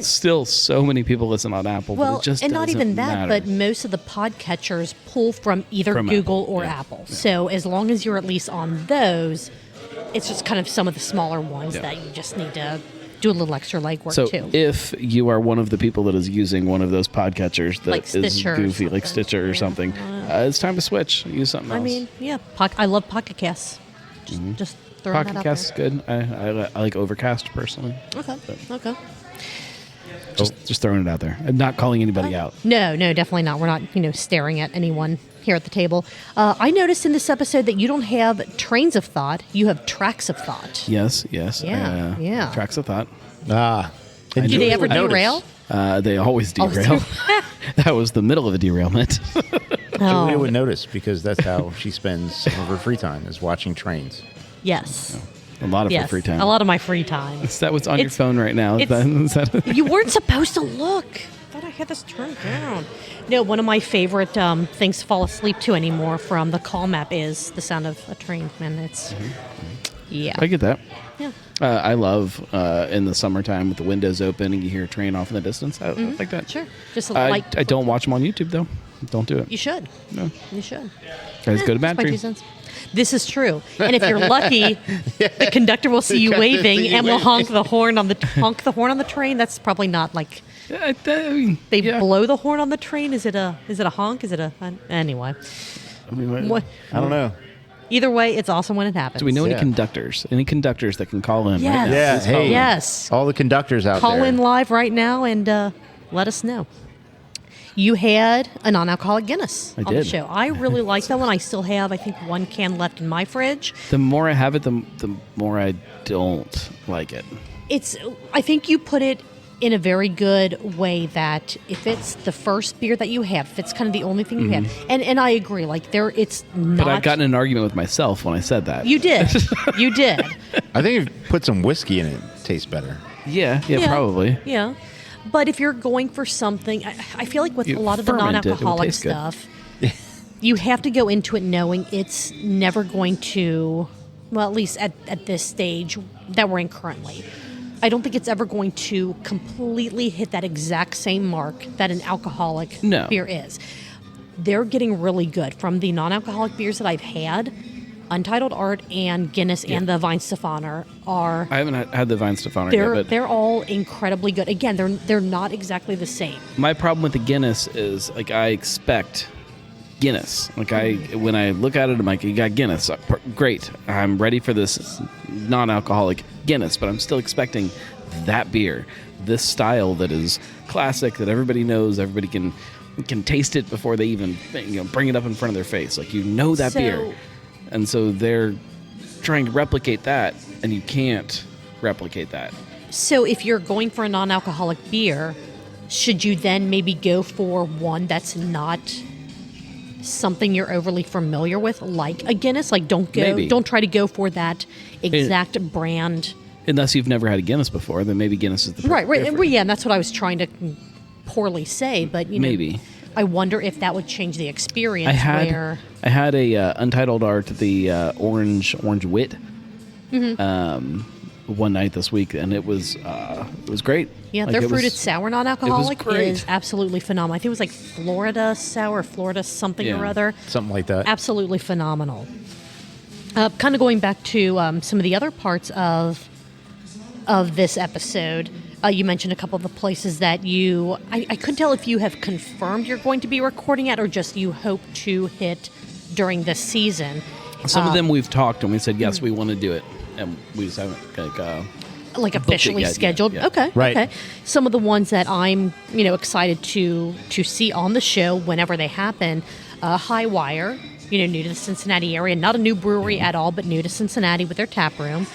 S4: Still so many people listen on Apple. but
S3: well,
S4: it just
S3: and not
S4: doesn't
S3: even that,
S4: matter.
S3: but most of the podcatchers pull from either
S4: From
S3: Google
S4: Apple,
S3: or
S4: yeah.
S3: Apple. So as long as you're at least on those, it's just kind of some of the smaller ones
S4: Yeah.
S3: that you just need to do a little extra legwork
S4: So
S3: too.
S4: if you are one of the people that is using one of those podcatchers that
S3: Like
S4: is
S3: Stitcher or
S4: goofy, like
S3: something.
S4: Stitcher or something, it's time to switch. Use something else.
S3: I mean, I love Pocket Casts. Just throwing
S4: Pocket
S3: that out
S4: Cast is
S3: there.
S4: good. I like Overcast personally.
S3: Okay.
S4: Just throwing it out there. I'm not calling anybody out.
S3: No, definitely not. We're not, staring at anyone here at the table. I noticed in this episode that you don't have trains of thought. You have tracks of thought.
S4: Yes.
S3: Yeah.
S4: Tracks of thought.
S3: Do they ever
S2: Notice.
S3: derail?
S4: They always derail. That was the middle of a derailment.
S2: Julia would notice because that's how she spends some of her free time is watching trains.
S3: Yes.
S4: A lot of her
S3: Yes.
S4: free time.
S3: A lot of my free time.
S4: Is that what's on your
S3: It's-
S4: phone right now? Is that-
S3: You weren't supposed to look. I thought I had this turned down. No, one of my favorite things to fall asleep to anymore from the call map is the sound of a train. And it's, yeah.
S4: I get that.
S3: Yeah.
S4: I love in the summertime with the windows open and you hear a train off in the distance. I like that.
S3: Sure. Just
S4: I
S3: like,
S4: don't watch them on YouTube though. Don't do it.
S3: you should.
S4: No.
S3: You should.
S4: Guys, go to
S3: That's my
S4: Battery.
S3: 2 cents. This is true. And if you're lucky, the conductor will see you waving and will honk the horn on the train. That's probably not like
S4: I mean,
S3: they
S4: yeah.
S3: blow the horn on the train. Is it a honk? Is it a anyway?
S4: I mean,
S3: What?
S2: I don't know.
S3: Either way, it's awesome when it happens.
S4: do we know any
S2: Yeah.
S4: conductors? Any conductors that can call in?
S3: Yes.
S4: Right now?
S2: Yeah,
S4: Please call
S2: hey.
S4: in.
S3: Yes.
S2: All the conductors out
S3: Call
S2: there.
S3: in live right now and let us know. You had a non-alcoholic Guinness
S4: I
S3: on the
S4: did.
S3: show. I really like that one. I still have, I think, 1 can left in my fridge.
S4: The more I have it, the more I don't like it.
S3: I think you put it in a very good way that if it's the first beer that you have, if it's kind of the only thing you have, and I agree, like it's not.
S4: But I've gotten in an argument with myself when I said that.
S3: You did. You did.
S2: I think if you put some whiskey in it, it tastes better.
S4: Yeah, probably.
S3: Yeah. But if you're going for something, I feel like with
S4: You
S3: a lot of the
S4: ferment it, it will
S3: non-alcoholic
S4: taste good.
S3: stuff, you have to go into it knowing it's never going to, well, at least at this stage that we're in currently, I don't think it's ever going to completely hit that exact same mark that an alcoholic beer is. They're getting really good. From the non-alcoholic beers that I've had, Untitled Art and Guinness and the Weihenstephaner are...
S4: I haven't had the Weihenstephaner yet, but...
S3: They're all incredibly good. Again, they're not exactly the same.
S4: My problem with the Guinness is, like, I expect Guinness. Like, when I look at it, I'm like, you got Guinness. Great. I'm ready for this non-alcoholic Guinness, but I'm still expecting that beer. This style that is classic, that everybody knows, everybody can taste it before they even bring it up in front of their face. Like, that beer. And so they're trying to replicate that, and you can't replicate that.
S3: So if you're going for a non-alcoholic beer, should you then maybe go for one that's not something you're overly familiar with, like a Guinness? Like, don't try to go for that exact brand.
S4: Unless you've never had a Guinness before, then maybe Guinness is the
S3: right.
S4: beer.
S3: Yeah, and that's what I was trying to poorly say, but
S4: maybe.
S3: I wonder if that would change the experience.
S4: I had a Untitled Art, the orange wit, one night this week, and it was great.
S3: Yeah,
S4: like,
S3: their fruited sour non-alcoholic
S4: great.
S3: is absolutely phenomenal. I think it was like Florida sour, Florida something or other.
S2: Something like that.
S3: Absolutely phenomenal. Kind of going back to some of the other parts of this episode. You mentioned a couple of the places that I couldn't tell if you have confirmed you're going to be recording at or just you hope to hit during this season.
S4: Some of them we've talked and we said, yes, we want to do it. And we just haven't
S3: officially scheduled.
S4: Yeah.
S3: Okay.
S2: Right.
S3: Okay. Some of the ones that I'm, excited to see on the show whenever they happen, High Wire, new to the Cincinnati area, not a new brewery at all, but new to Cincinnati with their tap room.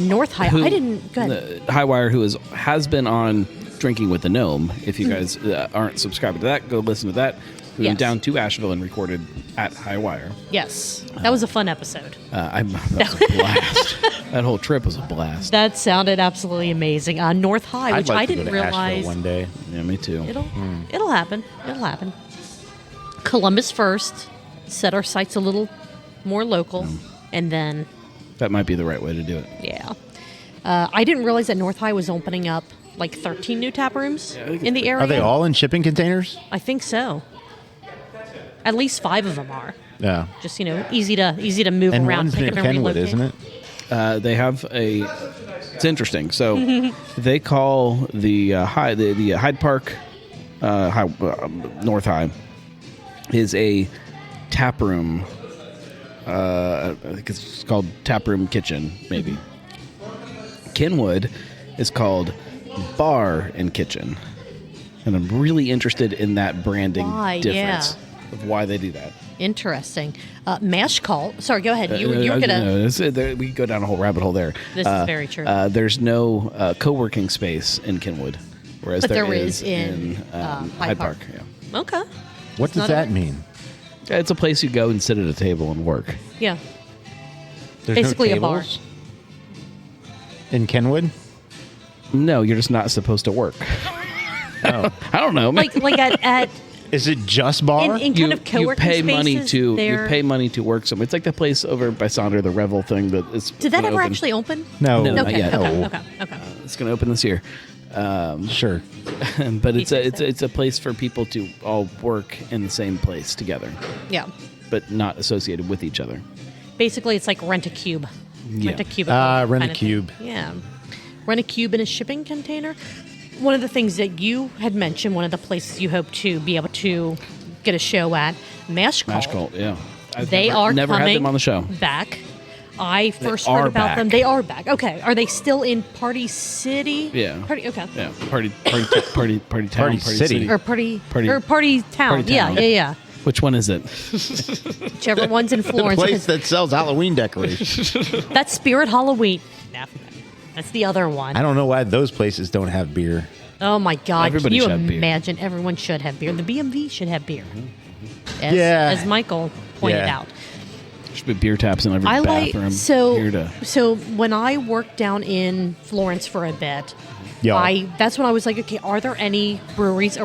S3: North High. Go ahead.
S4: High Wire, who has been on Drinking with the Gnome. If you guys aren't subscribed to that, go listen to that. We went down to Asheville and recorded at High Wire.
S3: Yes, that was a fun episode.
S4: That was a blast. That whole trip was a blast.
S3: That sounded absolutely amazing. North High, which I didn't realize.
S2: Asheville one day.
S4: Yeah, me too.
S3: It'll happen. It'll happen. Columbus first. Set our sights a little more local, and then.
S4: That might be the right way to do it.
S3: Yeah. I didn't realize that North High was opening up like 13 new tap rooms in the area.
S2: Are they all in shipping containers?
S3: I think so. At least 5 of them are.
S2: Yeah.
S3: Just, easy to move
S2: and
S3: around.
S2: one's near Kenwood, isn't it?
S4: They have it's interesting. So they call the Hyde Park, North High, is a tap room. I think it's called Tap Room Kitchen, maybe. Kenwood is called Bar and Kitchen. And I'm really interested in that branding difference of why they do that.
S3: Interesting. Mash Call. Sorry, go ahead. You were going to...
S4: We go down a whole rabbit hole there.
S3: This is very true.
S4: There's no co-working space in Kenwood, whereas there is in Hyde Park. Yeah.
S3: Okay.
S2: What does that mean?
S4: It's a place you go and sit at a table and work.
S3: Yeah.
S2: There's
S3: basically
S2: no
S3: a bar.
S2: In Kenwood?
S4: No, you're just not supposed to work. Oh. I don't know.
S3: Like at
S2: Is it just bar?
S3: in kind of co-working
S4: you pay
S3: spaces,
S4: you pay money to work somewhere. It's like the place over by Sonder, the Revel thing that is.
S3: Did that ever
S4: open.
S3: actually open?
S2: No.
S4: No, not
S3: Okay.
S4: yet.
S3: Okay.
S4: It's going to open this year.
S2: Sure.
S4: But it's a place for people to all work in the same place together.
S3: Yeah.
S4: But not associated with each other.
S3: Basically, it's like rent a cube.
S4: Yeah.
S3: Rent a cube.
S2: Rent a cube.
S3: Yeah. Rent a cube in a shipping container. One of the things that you had mentioned, one of the places you hope to be able to get a show at, Mash Call.
S4: Yeah. I've
S3: never
S4: had them on the show.
S3: Back. I first heard about them. They are back. Okay. Are they still in Party City?
S4: Yeah.
S3: Okay.
S4: Yeah. Party town. Party
S2: City.
S3: Or Party Town.
S4: Party Town.
S3: Yeah.
S4: Which one is it?
S3: Whichever one's in
S2: The
S3: Florence.
S2: place that sells Halloween decorations.
S3: That's Spirit Halloween. No, that's the other one.
S2: I don't know why those places don't have beer.
S3: Oh my God!
S4: Everybody
S3: Can you
S4: should have beer.
S3: imagine? Everyone should have beer. The BMV should have beer.
S2: Yeah.
S3: As Michael pointed
S2: Yeah.
S3: out.
S4: There should be beer taps in every
S3: I like
S4: bathroom.
S3: so. So when I worked down in Florence for a bit,
S2: Yeah.
S3: that's when I was like, okay, are there any breweries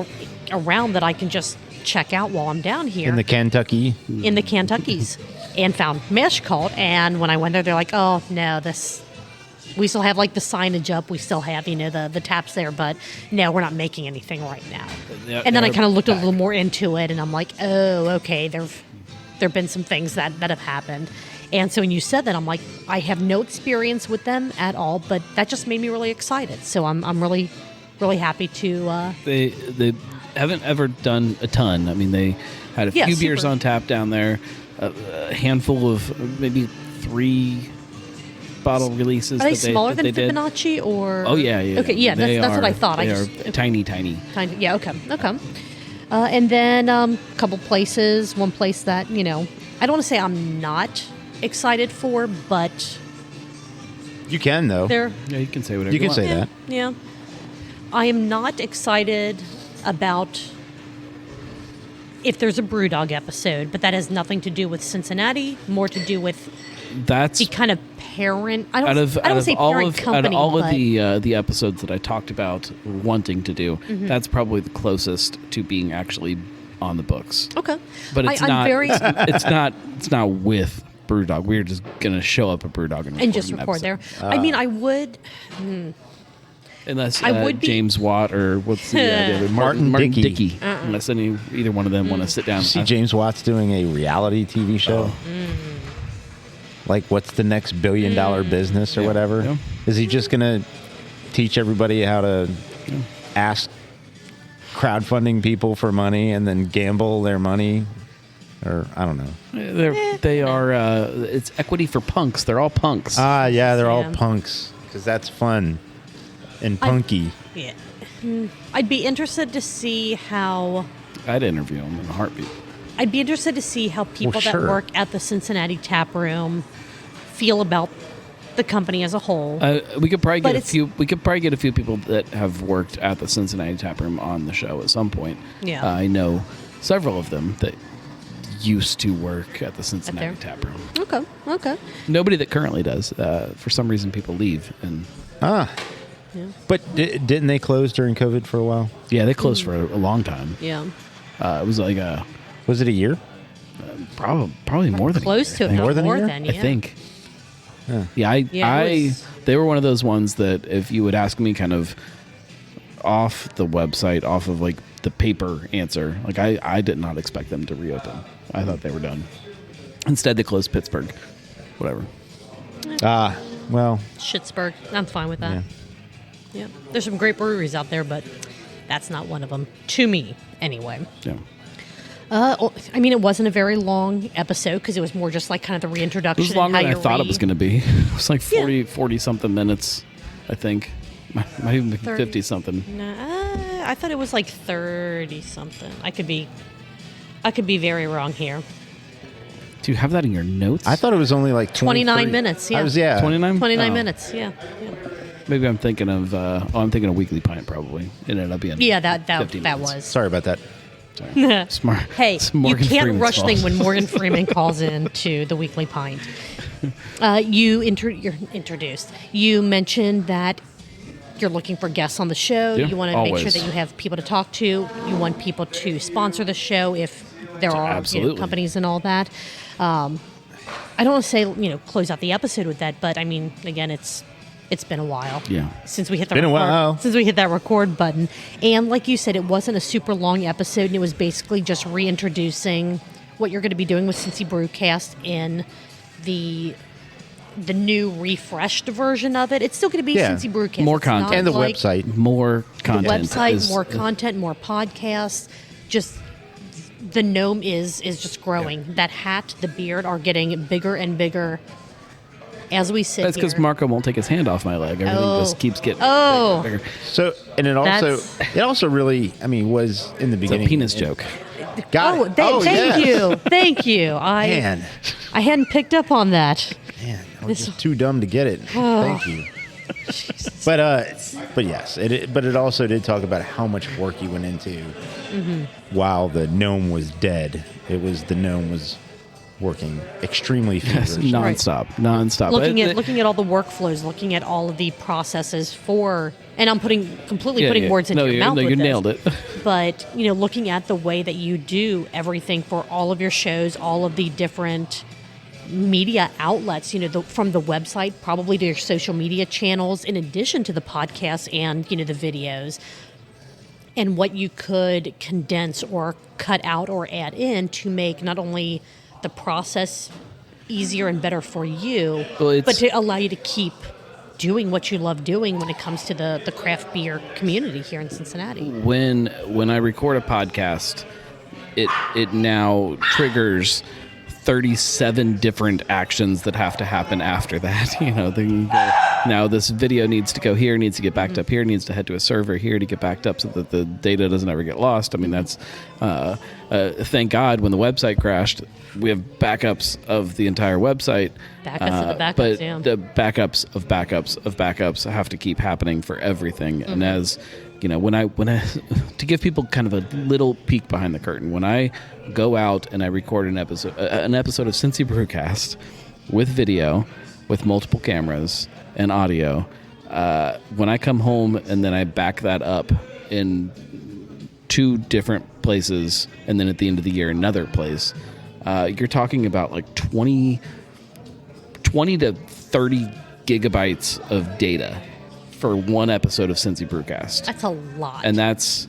S3: around that I can just check out while I'm down here
S2: In the Kentucky.
S3: in the Kentuckys? And found Mesh Cult, and when I went there, they're like, oh no, we still have like the signage up, we still have the taps there, but no, we're not making anything right now.
S4: Yeah,
S3: And then I
S4: they're
S3: kind of looked a
S4: back.
S3: little more into it, and I'm like, oh, okay, there've been some things that have happened. And so when you said that, I'm like, I have no experience with them at all, but that just made me really excited. So I'm really, really happy to.
S4: They haven't ever done a ton. I mean, they had a
S3: Yeah,
S4: few beers
S3: super.
S4: on tap down there, a handful of maybe 3 bottle releases.
S3: Are they
S4: that
S3: smaller
S4: that
S3: than
S4: they did.
S3: Fibonacci or?
S4: Oh yeah.
S3: Okay, yeah,
S4: They
S3: that's what I
S4: are-
S3: thought.
S4: They
S3: I
S4: are
S3: just
S4: tiny.
S3: kind of, yeah, okay. And then a couple places. One place that I don't want to say I'm not excited for, but
S2: You can, though.
S3: they're
S4: Yeah, you can say whatever
S2: You can
S4: want.
S2: say
S3: yeah,
S2: that.
S3: yeah. I am not excited about if there's a Brewdog episode, but that has nothing to do with Cincinnati. More to do with
S4: That's
S3: the kind of parent. I
S4: out of
S3: don't say
S4: all
S3: parent
S4: of
S3: company,
S4: all
S3: but
S4: of the episodes that I talked about wanting to do. That's probably the closest to being actually on the books.
S3: okay.
S4: But it's
S3: I'm
S4: not.
S3: very
S4: It's not with Brewdog. We're just gonna show up at Brewdog and
S3: and just
S4: an
S3: record there.
S4: episode.
S3: I mean, I would.
S4: Unless
S3: I would be-
S4: James Watt or what's the other
S2: Martin Dickey.
S4: Dickey. Unless either one of them want to sit down.
S2: See James Watts doing a reality TV show? Like, what's the next billion-dollar business or
S4: Yeah,
S2: whatever?
S4: yeah.
S2: Is he just going to teach everybody how to ask crowdfunding people for money and then gamble their money? Or, I don't know.
S4: They are. It's equity for punks. They're all punks.
S2: Ah, yeah, they're all
S3: Yeah.
S2: punks. Because that's fun and punky.
S3: Yeah. I'd be interested to see how.
S4: I'd interview them in a heartbeat.
S3: I'd be interested to see how people
S2: sure.
S3: that work at the Cincinnati Tap Room feel about the company as a whole.
S4: We could probably
S3: But
S4: get a
S3: it's-
S4: few. We could probably get a few people that have worked at the Cincinnati Tap Room on the show at some point.
S3: Yeah.
S4: I know several of them that used to work at the Cincinnati
S3: there?
S4: Tap Room.
S3: Okay.
S4: Nobody that currently does. For some reason, people leave, and
S2: Ah.
S3: Yeah.
S2: But didn't they close during COVID for a while?
S4: yeah, they closed for a long time.
S3: Yeah.
S4: It was like
S2: Was it a year?
S4: probably more than
S3: Close to it.
S2: More
S3: Not
S2: than a
S3: more
S2: year?
S3: than,
S4: I
S3: yeah.
S4: think.
S2: Yeah.
S3: Yeah, it was-
S4: They were one of those ones that if you would ask me kind of off the website, off of like the paper answer, like I did not expect them to reopen. I thought they were done. Instead, they closed Pittsburgh. Whatever.
S2: Ah, well,
S3: Schittsburg. I'm fine with that.
S2: Yeah.
S3: Yeah. There's some great breweries out there, but that's not one of them. To me, anyway.
S4: Yeah.
S3: I mean, it wasn't a very long episode because it was more just like kind of the
S4: It
S3: reintroduction.
S4: was longer
S3: and
S4: than
S3: how
S4: I thought it
S3: you
S4: was going to be. It was like 40 something minutes, I think. Might even be
S3: 30.
S4: 50 something.
S3: Nah, I thought it was like 30 something. I could be very wrong here.
S4: Do you have that in your notes?
S2: I thought it was only like
S3: 29
S2: 23.
S3: minutes, yeah.
S2: I was, yeah.
S4: 29?
S3: 29
S4: Oh.
S3: minutes, yeah.
S4: Maybe I'm thinking of. I'm thinking of Weekly Pint probably. It ended up being.
S3: Yeah, that
S4: 50 minutes.
S3: was.
S2: Sorry about that.
S4: Sorry. Smart.
S3: Hey,
S4: It's
S3: you
S4: Morgan
S3: can't
S4: Freeman's
S3: rush
S4: fault.
S3: things when Morgan Freeman calls in to the Weekly Pint. You're introduced. You mentioned that you're looking for guests on the show.
S4: Yeah,
S3: You want to make sure
S4: always.
S3: that you have people to talk to. You want people to sponsor the show if there are
S4: Absolutely.
S3: companies and all that. I don't want to say close out the episode with that, but I mean, again, it's been a while.
S4: Yeah.
S3: Since we hit the
S2: Been a
S3: record,
S2: while.
S3: since we hit that record button, and like you said, it wasn't a super long episode, and it was basically just reintroducing what you're going to be doing with Cincy Brewcast in the new refreshed version of it. It's still going to be
S2: Yeah.
S3: Cincy Brewcast.
S4: More
S3: It's not
S4: content.
S2: And the
S3: like
S2: website.
S4: More
S3: the
S4: content.
S3: website,
S4: is-
S3: more content, more podcasts. Just the gnome is just growing. That hat, the beard are getting bigger and bigger as we sit
S4: That's because
S3: here.
S4: Marco won't take his hand off my leg. Everything
S3: Oh.
S4: just keeps getting
S3: Oh.
S4: bigger.
S2: So, and it also really, I mean, was in the
S4: It's a
S2: beginning.
S4: penis joke.
S2: Got
S3: Oh,
S2: it.
S3: thank
S2: yeah.
S3: you, thank you.
S2: Man,
S3: I hadn't picked up on that.
S2: man, I was just too dumb to get it. Thank you. But yes, but it also did talk about how much work you went into while the gnome was dead. The gnome was working extremely feverishly.
S4: nonstop.
S3: Looking at all the workflows, looking at all of the processes for, and I'm putting words into your mouth.
S4: No,
S3: with
S4: you
S3: this,
S4: nailed it.
S3: But looking at the way that you do everything for all of your shows, all of the different media outlets, from the website probably to your social media channels, in addition to the podcast and the videos, and what you could condense or cut out or add in to make not only the process easier and better for you, but to allow you to keep doing what you love doing when it comes to the craft beer community here in Cincinnati.
S4: When I record a podcast, it now triggers 37 different actions that have to happen after that. Now this video needs to go here, needs to get backed up here, needs to head to a server here to get backed up so that the data doesn't ever get lost. I mean, that's thank God when the website crashed, we have backups of the entire website.
S3: Backups of the backups,
S4: but
S3: yeah.
S4: the backups of backups of backups have to keep happening for everything. And as when I to give people kind of a little peek behind the curtain, when I go out and I record an episode of Cincy Brewcast with video, with multiple cameras and audio, when I come home and then I back that up in 2 different places, and then at the end of the year another place, you're talking about like 20 to 30 gigabytes of data for one episode of Cincy Brewcast.
S3: That's a lot.
S4: And that's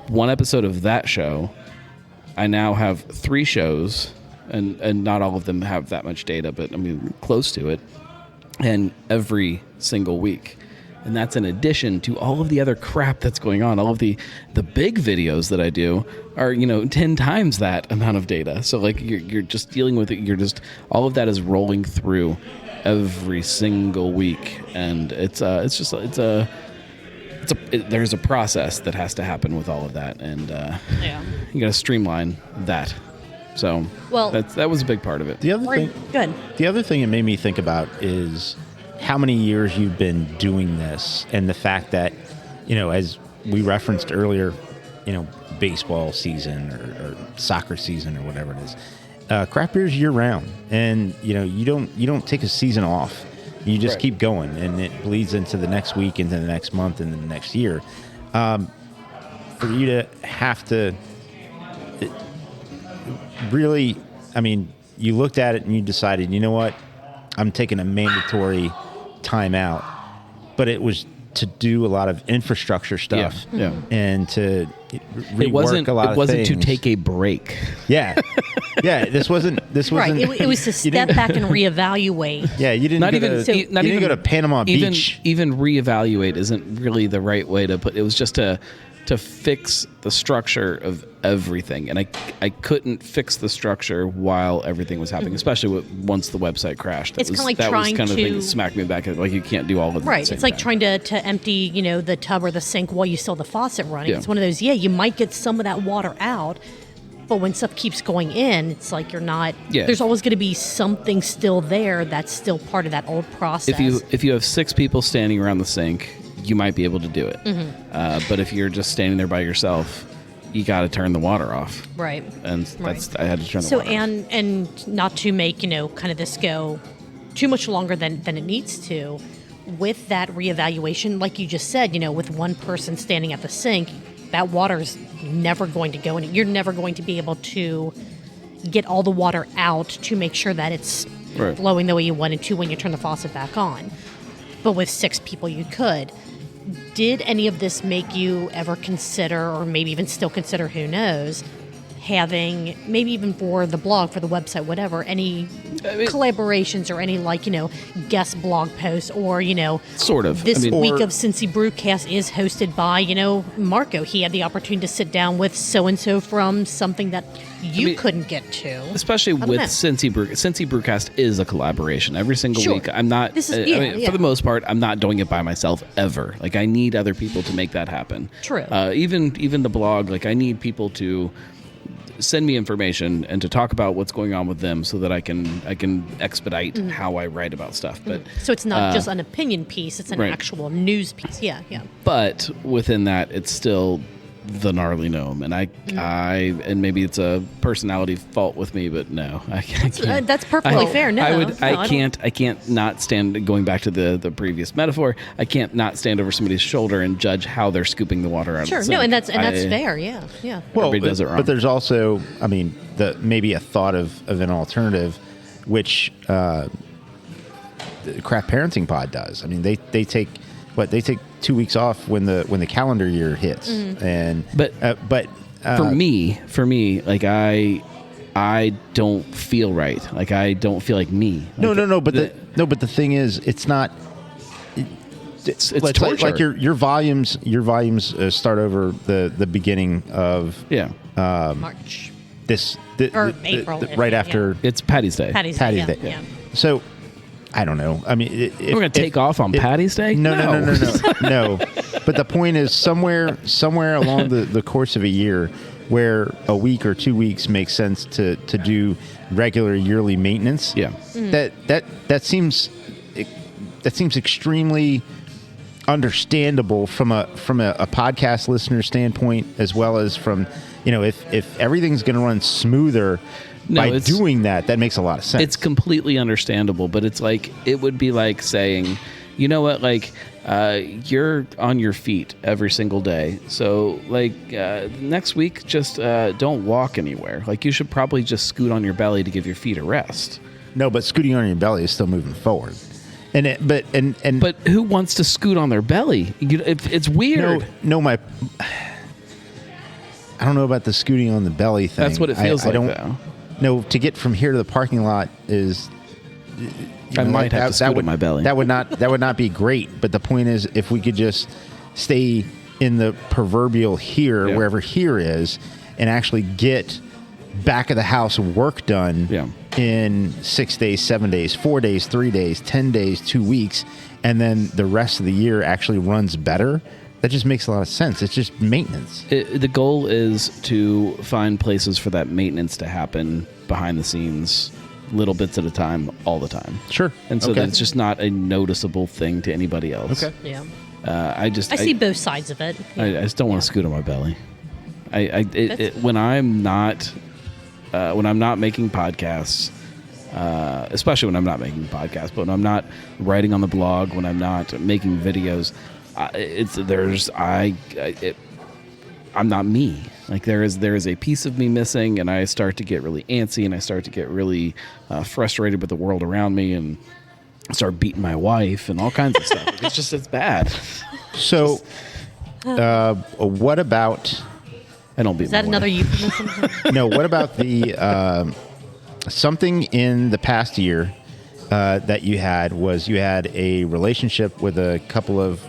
S4: one episode of that show. I now have 3 shows, and not all of them have that much data, but I mean close to it, and every single week. And that's in addition to all of the other crap that's going on. All of the big videos that I do are 10 times that amount of data. So like you're just dealing with it. All of that is rolling through every single week, and there's a process that has to happen with all of that, and you got to streamline that. So that was a big part of it.
S2: The other thing it made me think about is how many years you've been doing this, and the fact that as we referenced earlier, baseball season or soccer season or whatever it is. Craft beer is year round, and you don't take a season off. You just keep going, and it bleeds into the next week, into the next month, and the next year. For you to have to really, I mean, you looked at it and you decided, you know what, I'm taking a mandatory time out, but it was to do a lot of infrastructure stuff, and to rework a lot of things.
S4: It wasn't to take a break.
S2: Yeah. This wasn't.
S3: Right. It was to step back and reevaluate.
S2: Yeah, you didn't. You didn't go to Panama Beach.
S4: Even reevaluate isn't really the right way to put. It was just to fix the structure of everything, and I couldn't fix the structure while everything was happening, especially once the website crashed.
S3: It's kind of like
S4: that
S3: trying
S4: was kind of the thing
S3: to
S4: that smacked me back. Like you can't do all of it.
S3: Right. It's like trying to empty the tub or the sink while you still have the faucet running.
S4: Yeah.
S3: It's one of those. Yeah, you might get some of that water out, but when stuff keeps going in, it's like you're not. Yeah. There's always going to be something still there that's still part of that old process.
S4: If you have 6 people standing around the sink, you might be able to do it. But if you're just standing there by yourself, you got to turn the water off.
S3: Right.
S4: And I had to turn the water off.
S3: And not to make, kind of this go too much longer than it needs to, with that reevaluation, like you just said, with one person standing at the sink, that water's never going to go in. You're never going to be able to get all the water out to make sure that it's flowing the way you want it to when you turn the faucet back on. But with 6 people, you could. Did any of this make you ever consider, or maybe even still consider, who knows, having, maybe even for the blog, for the website, whatever, any collaborations or any, guest blog posts, or,
S4: sort of.
S3: This week of Cincy Brewcast is hosted by, Marco. He had the opportunity to sit down with so-and-so from something that you couldn't get to.
S4: Especially with Cincy Brewcast is a collaboration. Every single week, I'm not, for the most part, I'm not doing it by myself ever. Like, I need other people to make that happen.
S3: True.
S4: Even the blog, I need people to send me information and to talk about what's going on with them so that I can expedite how I write about stuff. But
S3: So it's not just an opinion piece; it's an
S4: right.
S3: actual news piece. Yeah.
S4: But within that, it's still the Gnarly Gnome, and and maybe it's a personality fault with me, but no, I can't.
S3: That's perfectly fair. No,
S4: I can't not stand. Going back to the previous metaphor, I can't not stand over somebody's shoulder and judge how they're scooping the water out.
S3: Sure,
S4: of the sink.
S3: no, and that's fair. Yeah.
S2: Well,
S4: Everybody does it wrong.
S2: but there's also, I mean, maybe a thought of an alternative, which the Craft Parenting Pod does. I mean, they take 2 weeks off when the calendar year hits, and
S4: but for me, like I don't feel right. Like I don't feel like me. Like
S2: no. But the thing is, it's not.
S4: It's
S2: like
S4: torture.
S2: your volumes start over the beginning of
S3: March or April,
S2: right after
S4: It's Patty's Day.
S3: Patty's
S2: Day.
S3: Yeah.
S2: So I don't know. I mean,
S4: we're going to take off on Patty's Day?
S2: No. No. But the point is, somewhere along the course of a year, where a week or 2 weeks makes sense to do regular yearly maintenance.
S4: Yeah.
S2: That seems extremely understandable from a podcast listener standpoint, as well as from, if everything's going to run smoother. By doing that makes a lot of sense.
S4: It's completely understandable, but it's like, it would be like saying, you know what, like, you're on your feet every single day. So, like, next week, just don't walk anywhere. Like, you should probably just scoot on your belly to give your feet a rest.
S2: No, but scooting on your belly is still moving forward. But
S4: who wants to scoot on their belly? It's weird.
S2: No, I don't know about the scooting on the belly thing.
S4: That's what it feels like, though.
S2: No, to get from here to the parking lot is.
S4: I might have to scoot on my belly.
S2: That would not be great. But the point is, if we could just stay in the proverbial here, wherever here is, and actually get back of the house work done in 6 days, 7 days, 4 days, 3 days, 10 days, 2 weeks, and then the rest of the year actually runs better. That just makes a lot of sense. It's just maintenance.
S4: The goal is to find places for that maintenance to happen behind the scenes, little bits at a time, all the time.
S2: Sure.
S4: And so that it's just not a noticeable thing to anybody else.
S2: Okay.
S3: Yeah.
S4: I
S3: see both sides of it.
S4: I just don't want to scoot on my belly. When I'm not making podcasts, especially when I'm not making podcasts, but when I'm not writing on the blog, when I'm not making videos, I'm not me. Like there is a piece of me missing, and I start to get really antsy, and I start to get really frustrated with the world around me, and start beating my wife and all kinds of stuff. It's bad.
S2: So, what about?
S4: I don't beat.
S3: Is that another euphemism?
S2: No. What about the something in the past year that you had a relationship with a couple of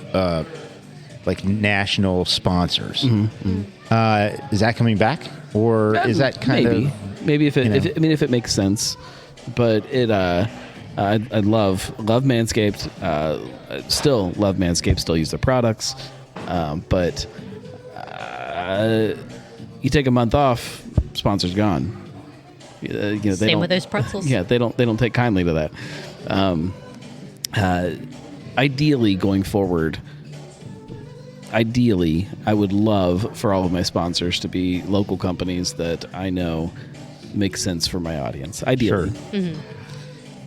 S2: like national sponsors. Is that coming back, or is that kind of
S4: maybe if it makes sense? But I love Manscaped. Still love Manscaped. Still use their products, but you take a month off, sponsor's gone.
S3: Same with those pretzels.
S4: Yeah, they don't take kindly to that. Ideally, going forward, I would love for all of my sponsors to be local companies that I know make sense for my audience. Ideally.
S2: Sure. Mm-hmm.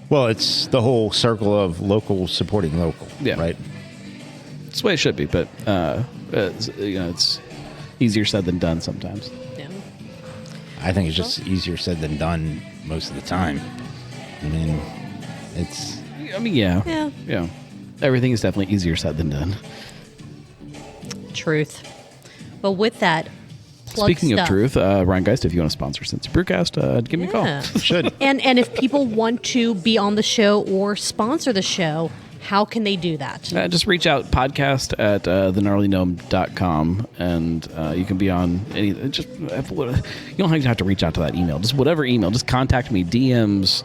S2: Well, it's the whole circle of local supporting local.
S4: Yeah.
S2: Right.
S4: It's the way it should be, but it's easier said than done sometimes.
S3: Yeah.
S2: I think it's just easier said than done most of the time. I mean, it's.
S4: Yeah. Everything is definitely easier said than done.
S3: Truth. Well, with that,
S4: speaking
S3: stuff.
S4: of truth, Ryan Geist, if you want to sponsor Cincy Brewcast, give me a call.
S2: Should.
S3: And if people want to be on the show or sponsor the show, how can they do that?
S4: Just reach out, podcast at thegnarlygnome.com, and you can be on any. You don't have to reach out to that email. Just whatever email. Just contact me, DMs,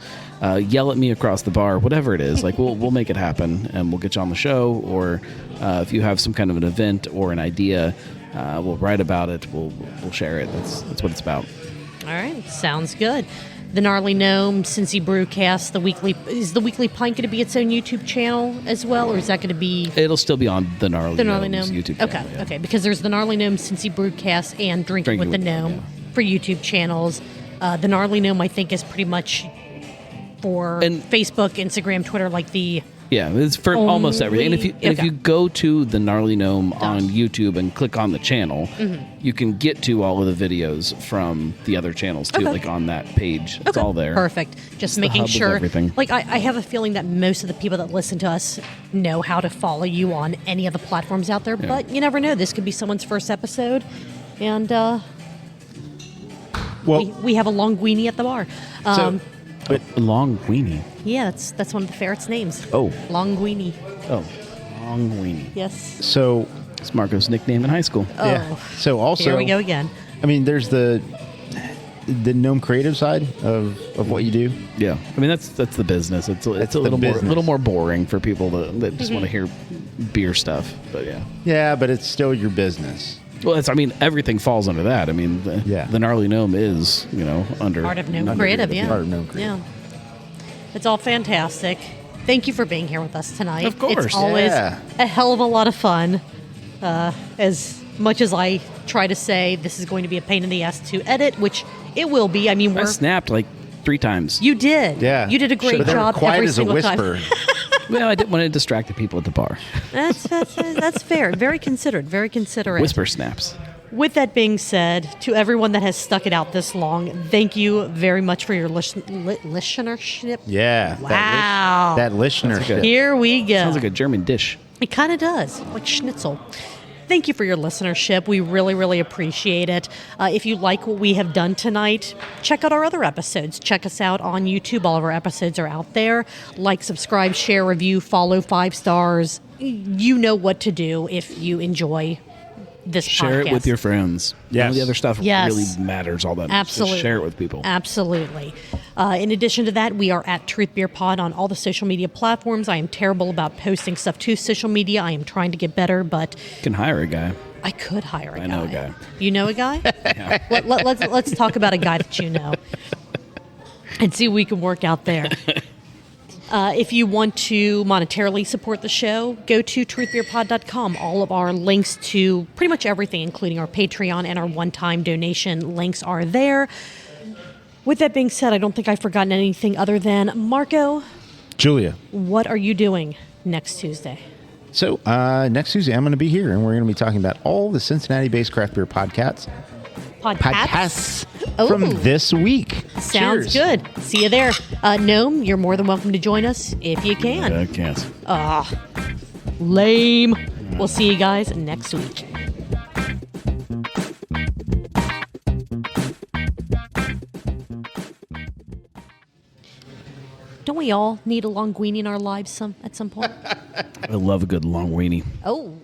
S4: yell at me across the bar, whatever it is. Like we'll make it happen, and we'll get you on the show. Or if you have some kind of an event or an idea, we'll write about it. We'll share it. That's what it's about.
S3: All right, sounds good. The Gnarly Gnome, Cincy Brewcast, the weekly pint going to be its own YouTube channel as well, or is that going to be?
S4: It'll still be on the Gnarly
S3: Gnome
S4: Gnome's YouTube channel.
S3: Okay,
S4: yeah.
S3: okay, because there's the Gnarly Gnome, Cincy Brewcast, and Drinking with the Gnome for YouTube channels. The Gnarly Gnome, I think, is pretty much for Facebook, Instagram, Twitter, like the.
S4: Yeah, it's for almost everything. And if you go to the Gnarly Gnome on YouTube and click on the channel, you can get to all of the videos from the other channels too, like on that page. It's all there.
S3: Perfect. Just
S4: It's the
S3: making
S4: hub of
S3: sure.
S4: everything.
S3: Like I have a feeling that most of the people that listen to us know how to follow you on any of the platforms out there, but you never know. This could be someone's first episode, and we have a long weenie at the bar.
S4: But Long Weenie.
S3: Yeah, that's one of the ferret's names.
S4: Oh.
S3: Long weenie.
S4: Oh, Long Weenie.
S3: Yes.
S2: So,
S4: It's Marco's nickname in high school.
S3: Oh.
S2: yeah. So also,
S3: Here we go again.
S2: I mean, there's the gnome creative side of what you do.
S4: Yeah, I mean that's the business. It's a
S2: the
S4: little
S2: business.
S4: more boring for people that just want to hear beer stuff. But yeah.
S2: Yeah, but it's still your business.
S4: Well, everything falls under that. I mean, the Gnarly Gnome is, under
S3: Art of Gnome
S4: under
S3: Creative, yeah.
S2: Art of Gnome Creative.
S3: Yeah. It's all fantastic. Thank you for being here with us tonight.
S4: Of course.
S3: It's always
S2: Yeah.
S3: a hell of a lot of fun. As much as I try to say this is going to be a pain in the ass to edit, which it will be. I mean,
S4: I snapped like 3 times.
S3: You did.
S2: Yeah.
S3: You did a great
S2: But they were
S3: job
S2: quiet
S3: every
S2: as a
S3: single
S2: whisper.
S3: time.
S4: Well, I didn't want to distract the people at the bar.
S3: That's fair. Very considerate. Very considerate.
S4: Whisper snaps.
S3: With that being said, to everyone that has stuck it out this long, thank you very much for your listenership.
S2: Yeah.
S3: Wow.
S2: That listenership.
S3: Here we go.
S4: Sounds like a German dish.
S3: It kind of does, like schnitzel. Thank you for your listenership. We really, really appreciate it. If you like what we have done tonight, check out our other episodes. Check us out on YouTube. All of our episodes are out there. Like, subscribe, share, review, follow, 5 stars. You know what to do if you enjoy this
S4: Share
S3: podcast.
S4: it with your friends.
S2: Yes.
S4: None of the other stuff
S3: Yes.
S4: really matters all that much.
S3: Absolutely.
S4: Just share it with people.
S3: Absolutely. In addition to that, we are at Truth Beer Pod on all the social media platforms. I am terrible about posting stuff to social media. I am trying to get better, but
S4: You can hire a guy.
S3: I could hire a guy.
S4: I know a guy.
S3: You know a guy? Let's talk about a guy that you know and see what we can work out there. If you want to monetarily support the show, go to truthbeerpod.com. All of our links to pretty much everything, including our Patreon and our one-time donation links, are there. With that being said, I don't think I've forgotten anything other than, Marco,
S2: Julia.
S3: what are you doing next Tuesday?
S2: So next Tuesday, I'm going to be here, and we're going to be talking about all the Cincinnati-based craft beer podcasts
S3: Oh.
S2: from this week.
S3: Sounds
S2: Cheers.
S3: good. See you there. Gnome, you're more than welcome to join us if you can.
S4: I can't.
S3: Lame. We'll see you guys next week. Don't we all need a linguine in our lives at some point?
S4: I love a good long weenie.
S3: Oh.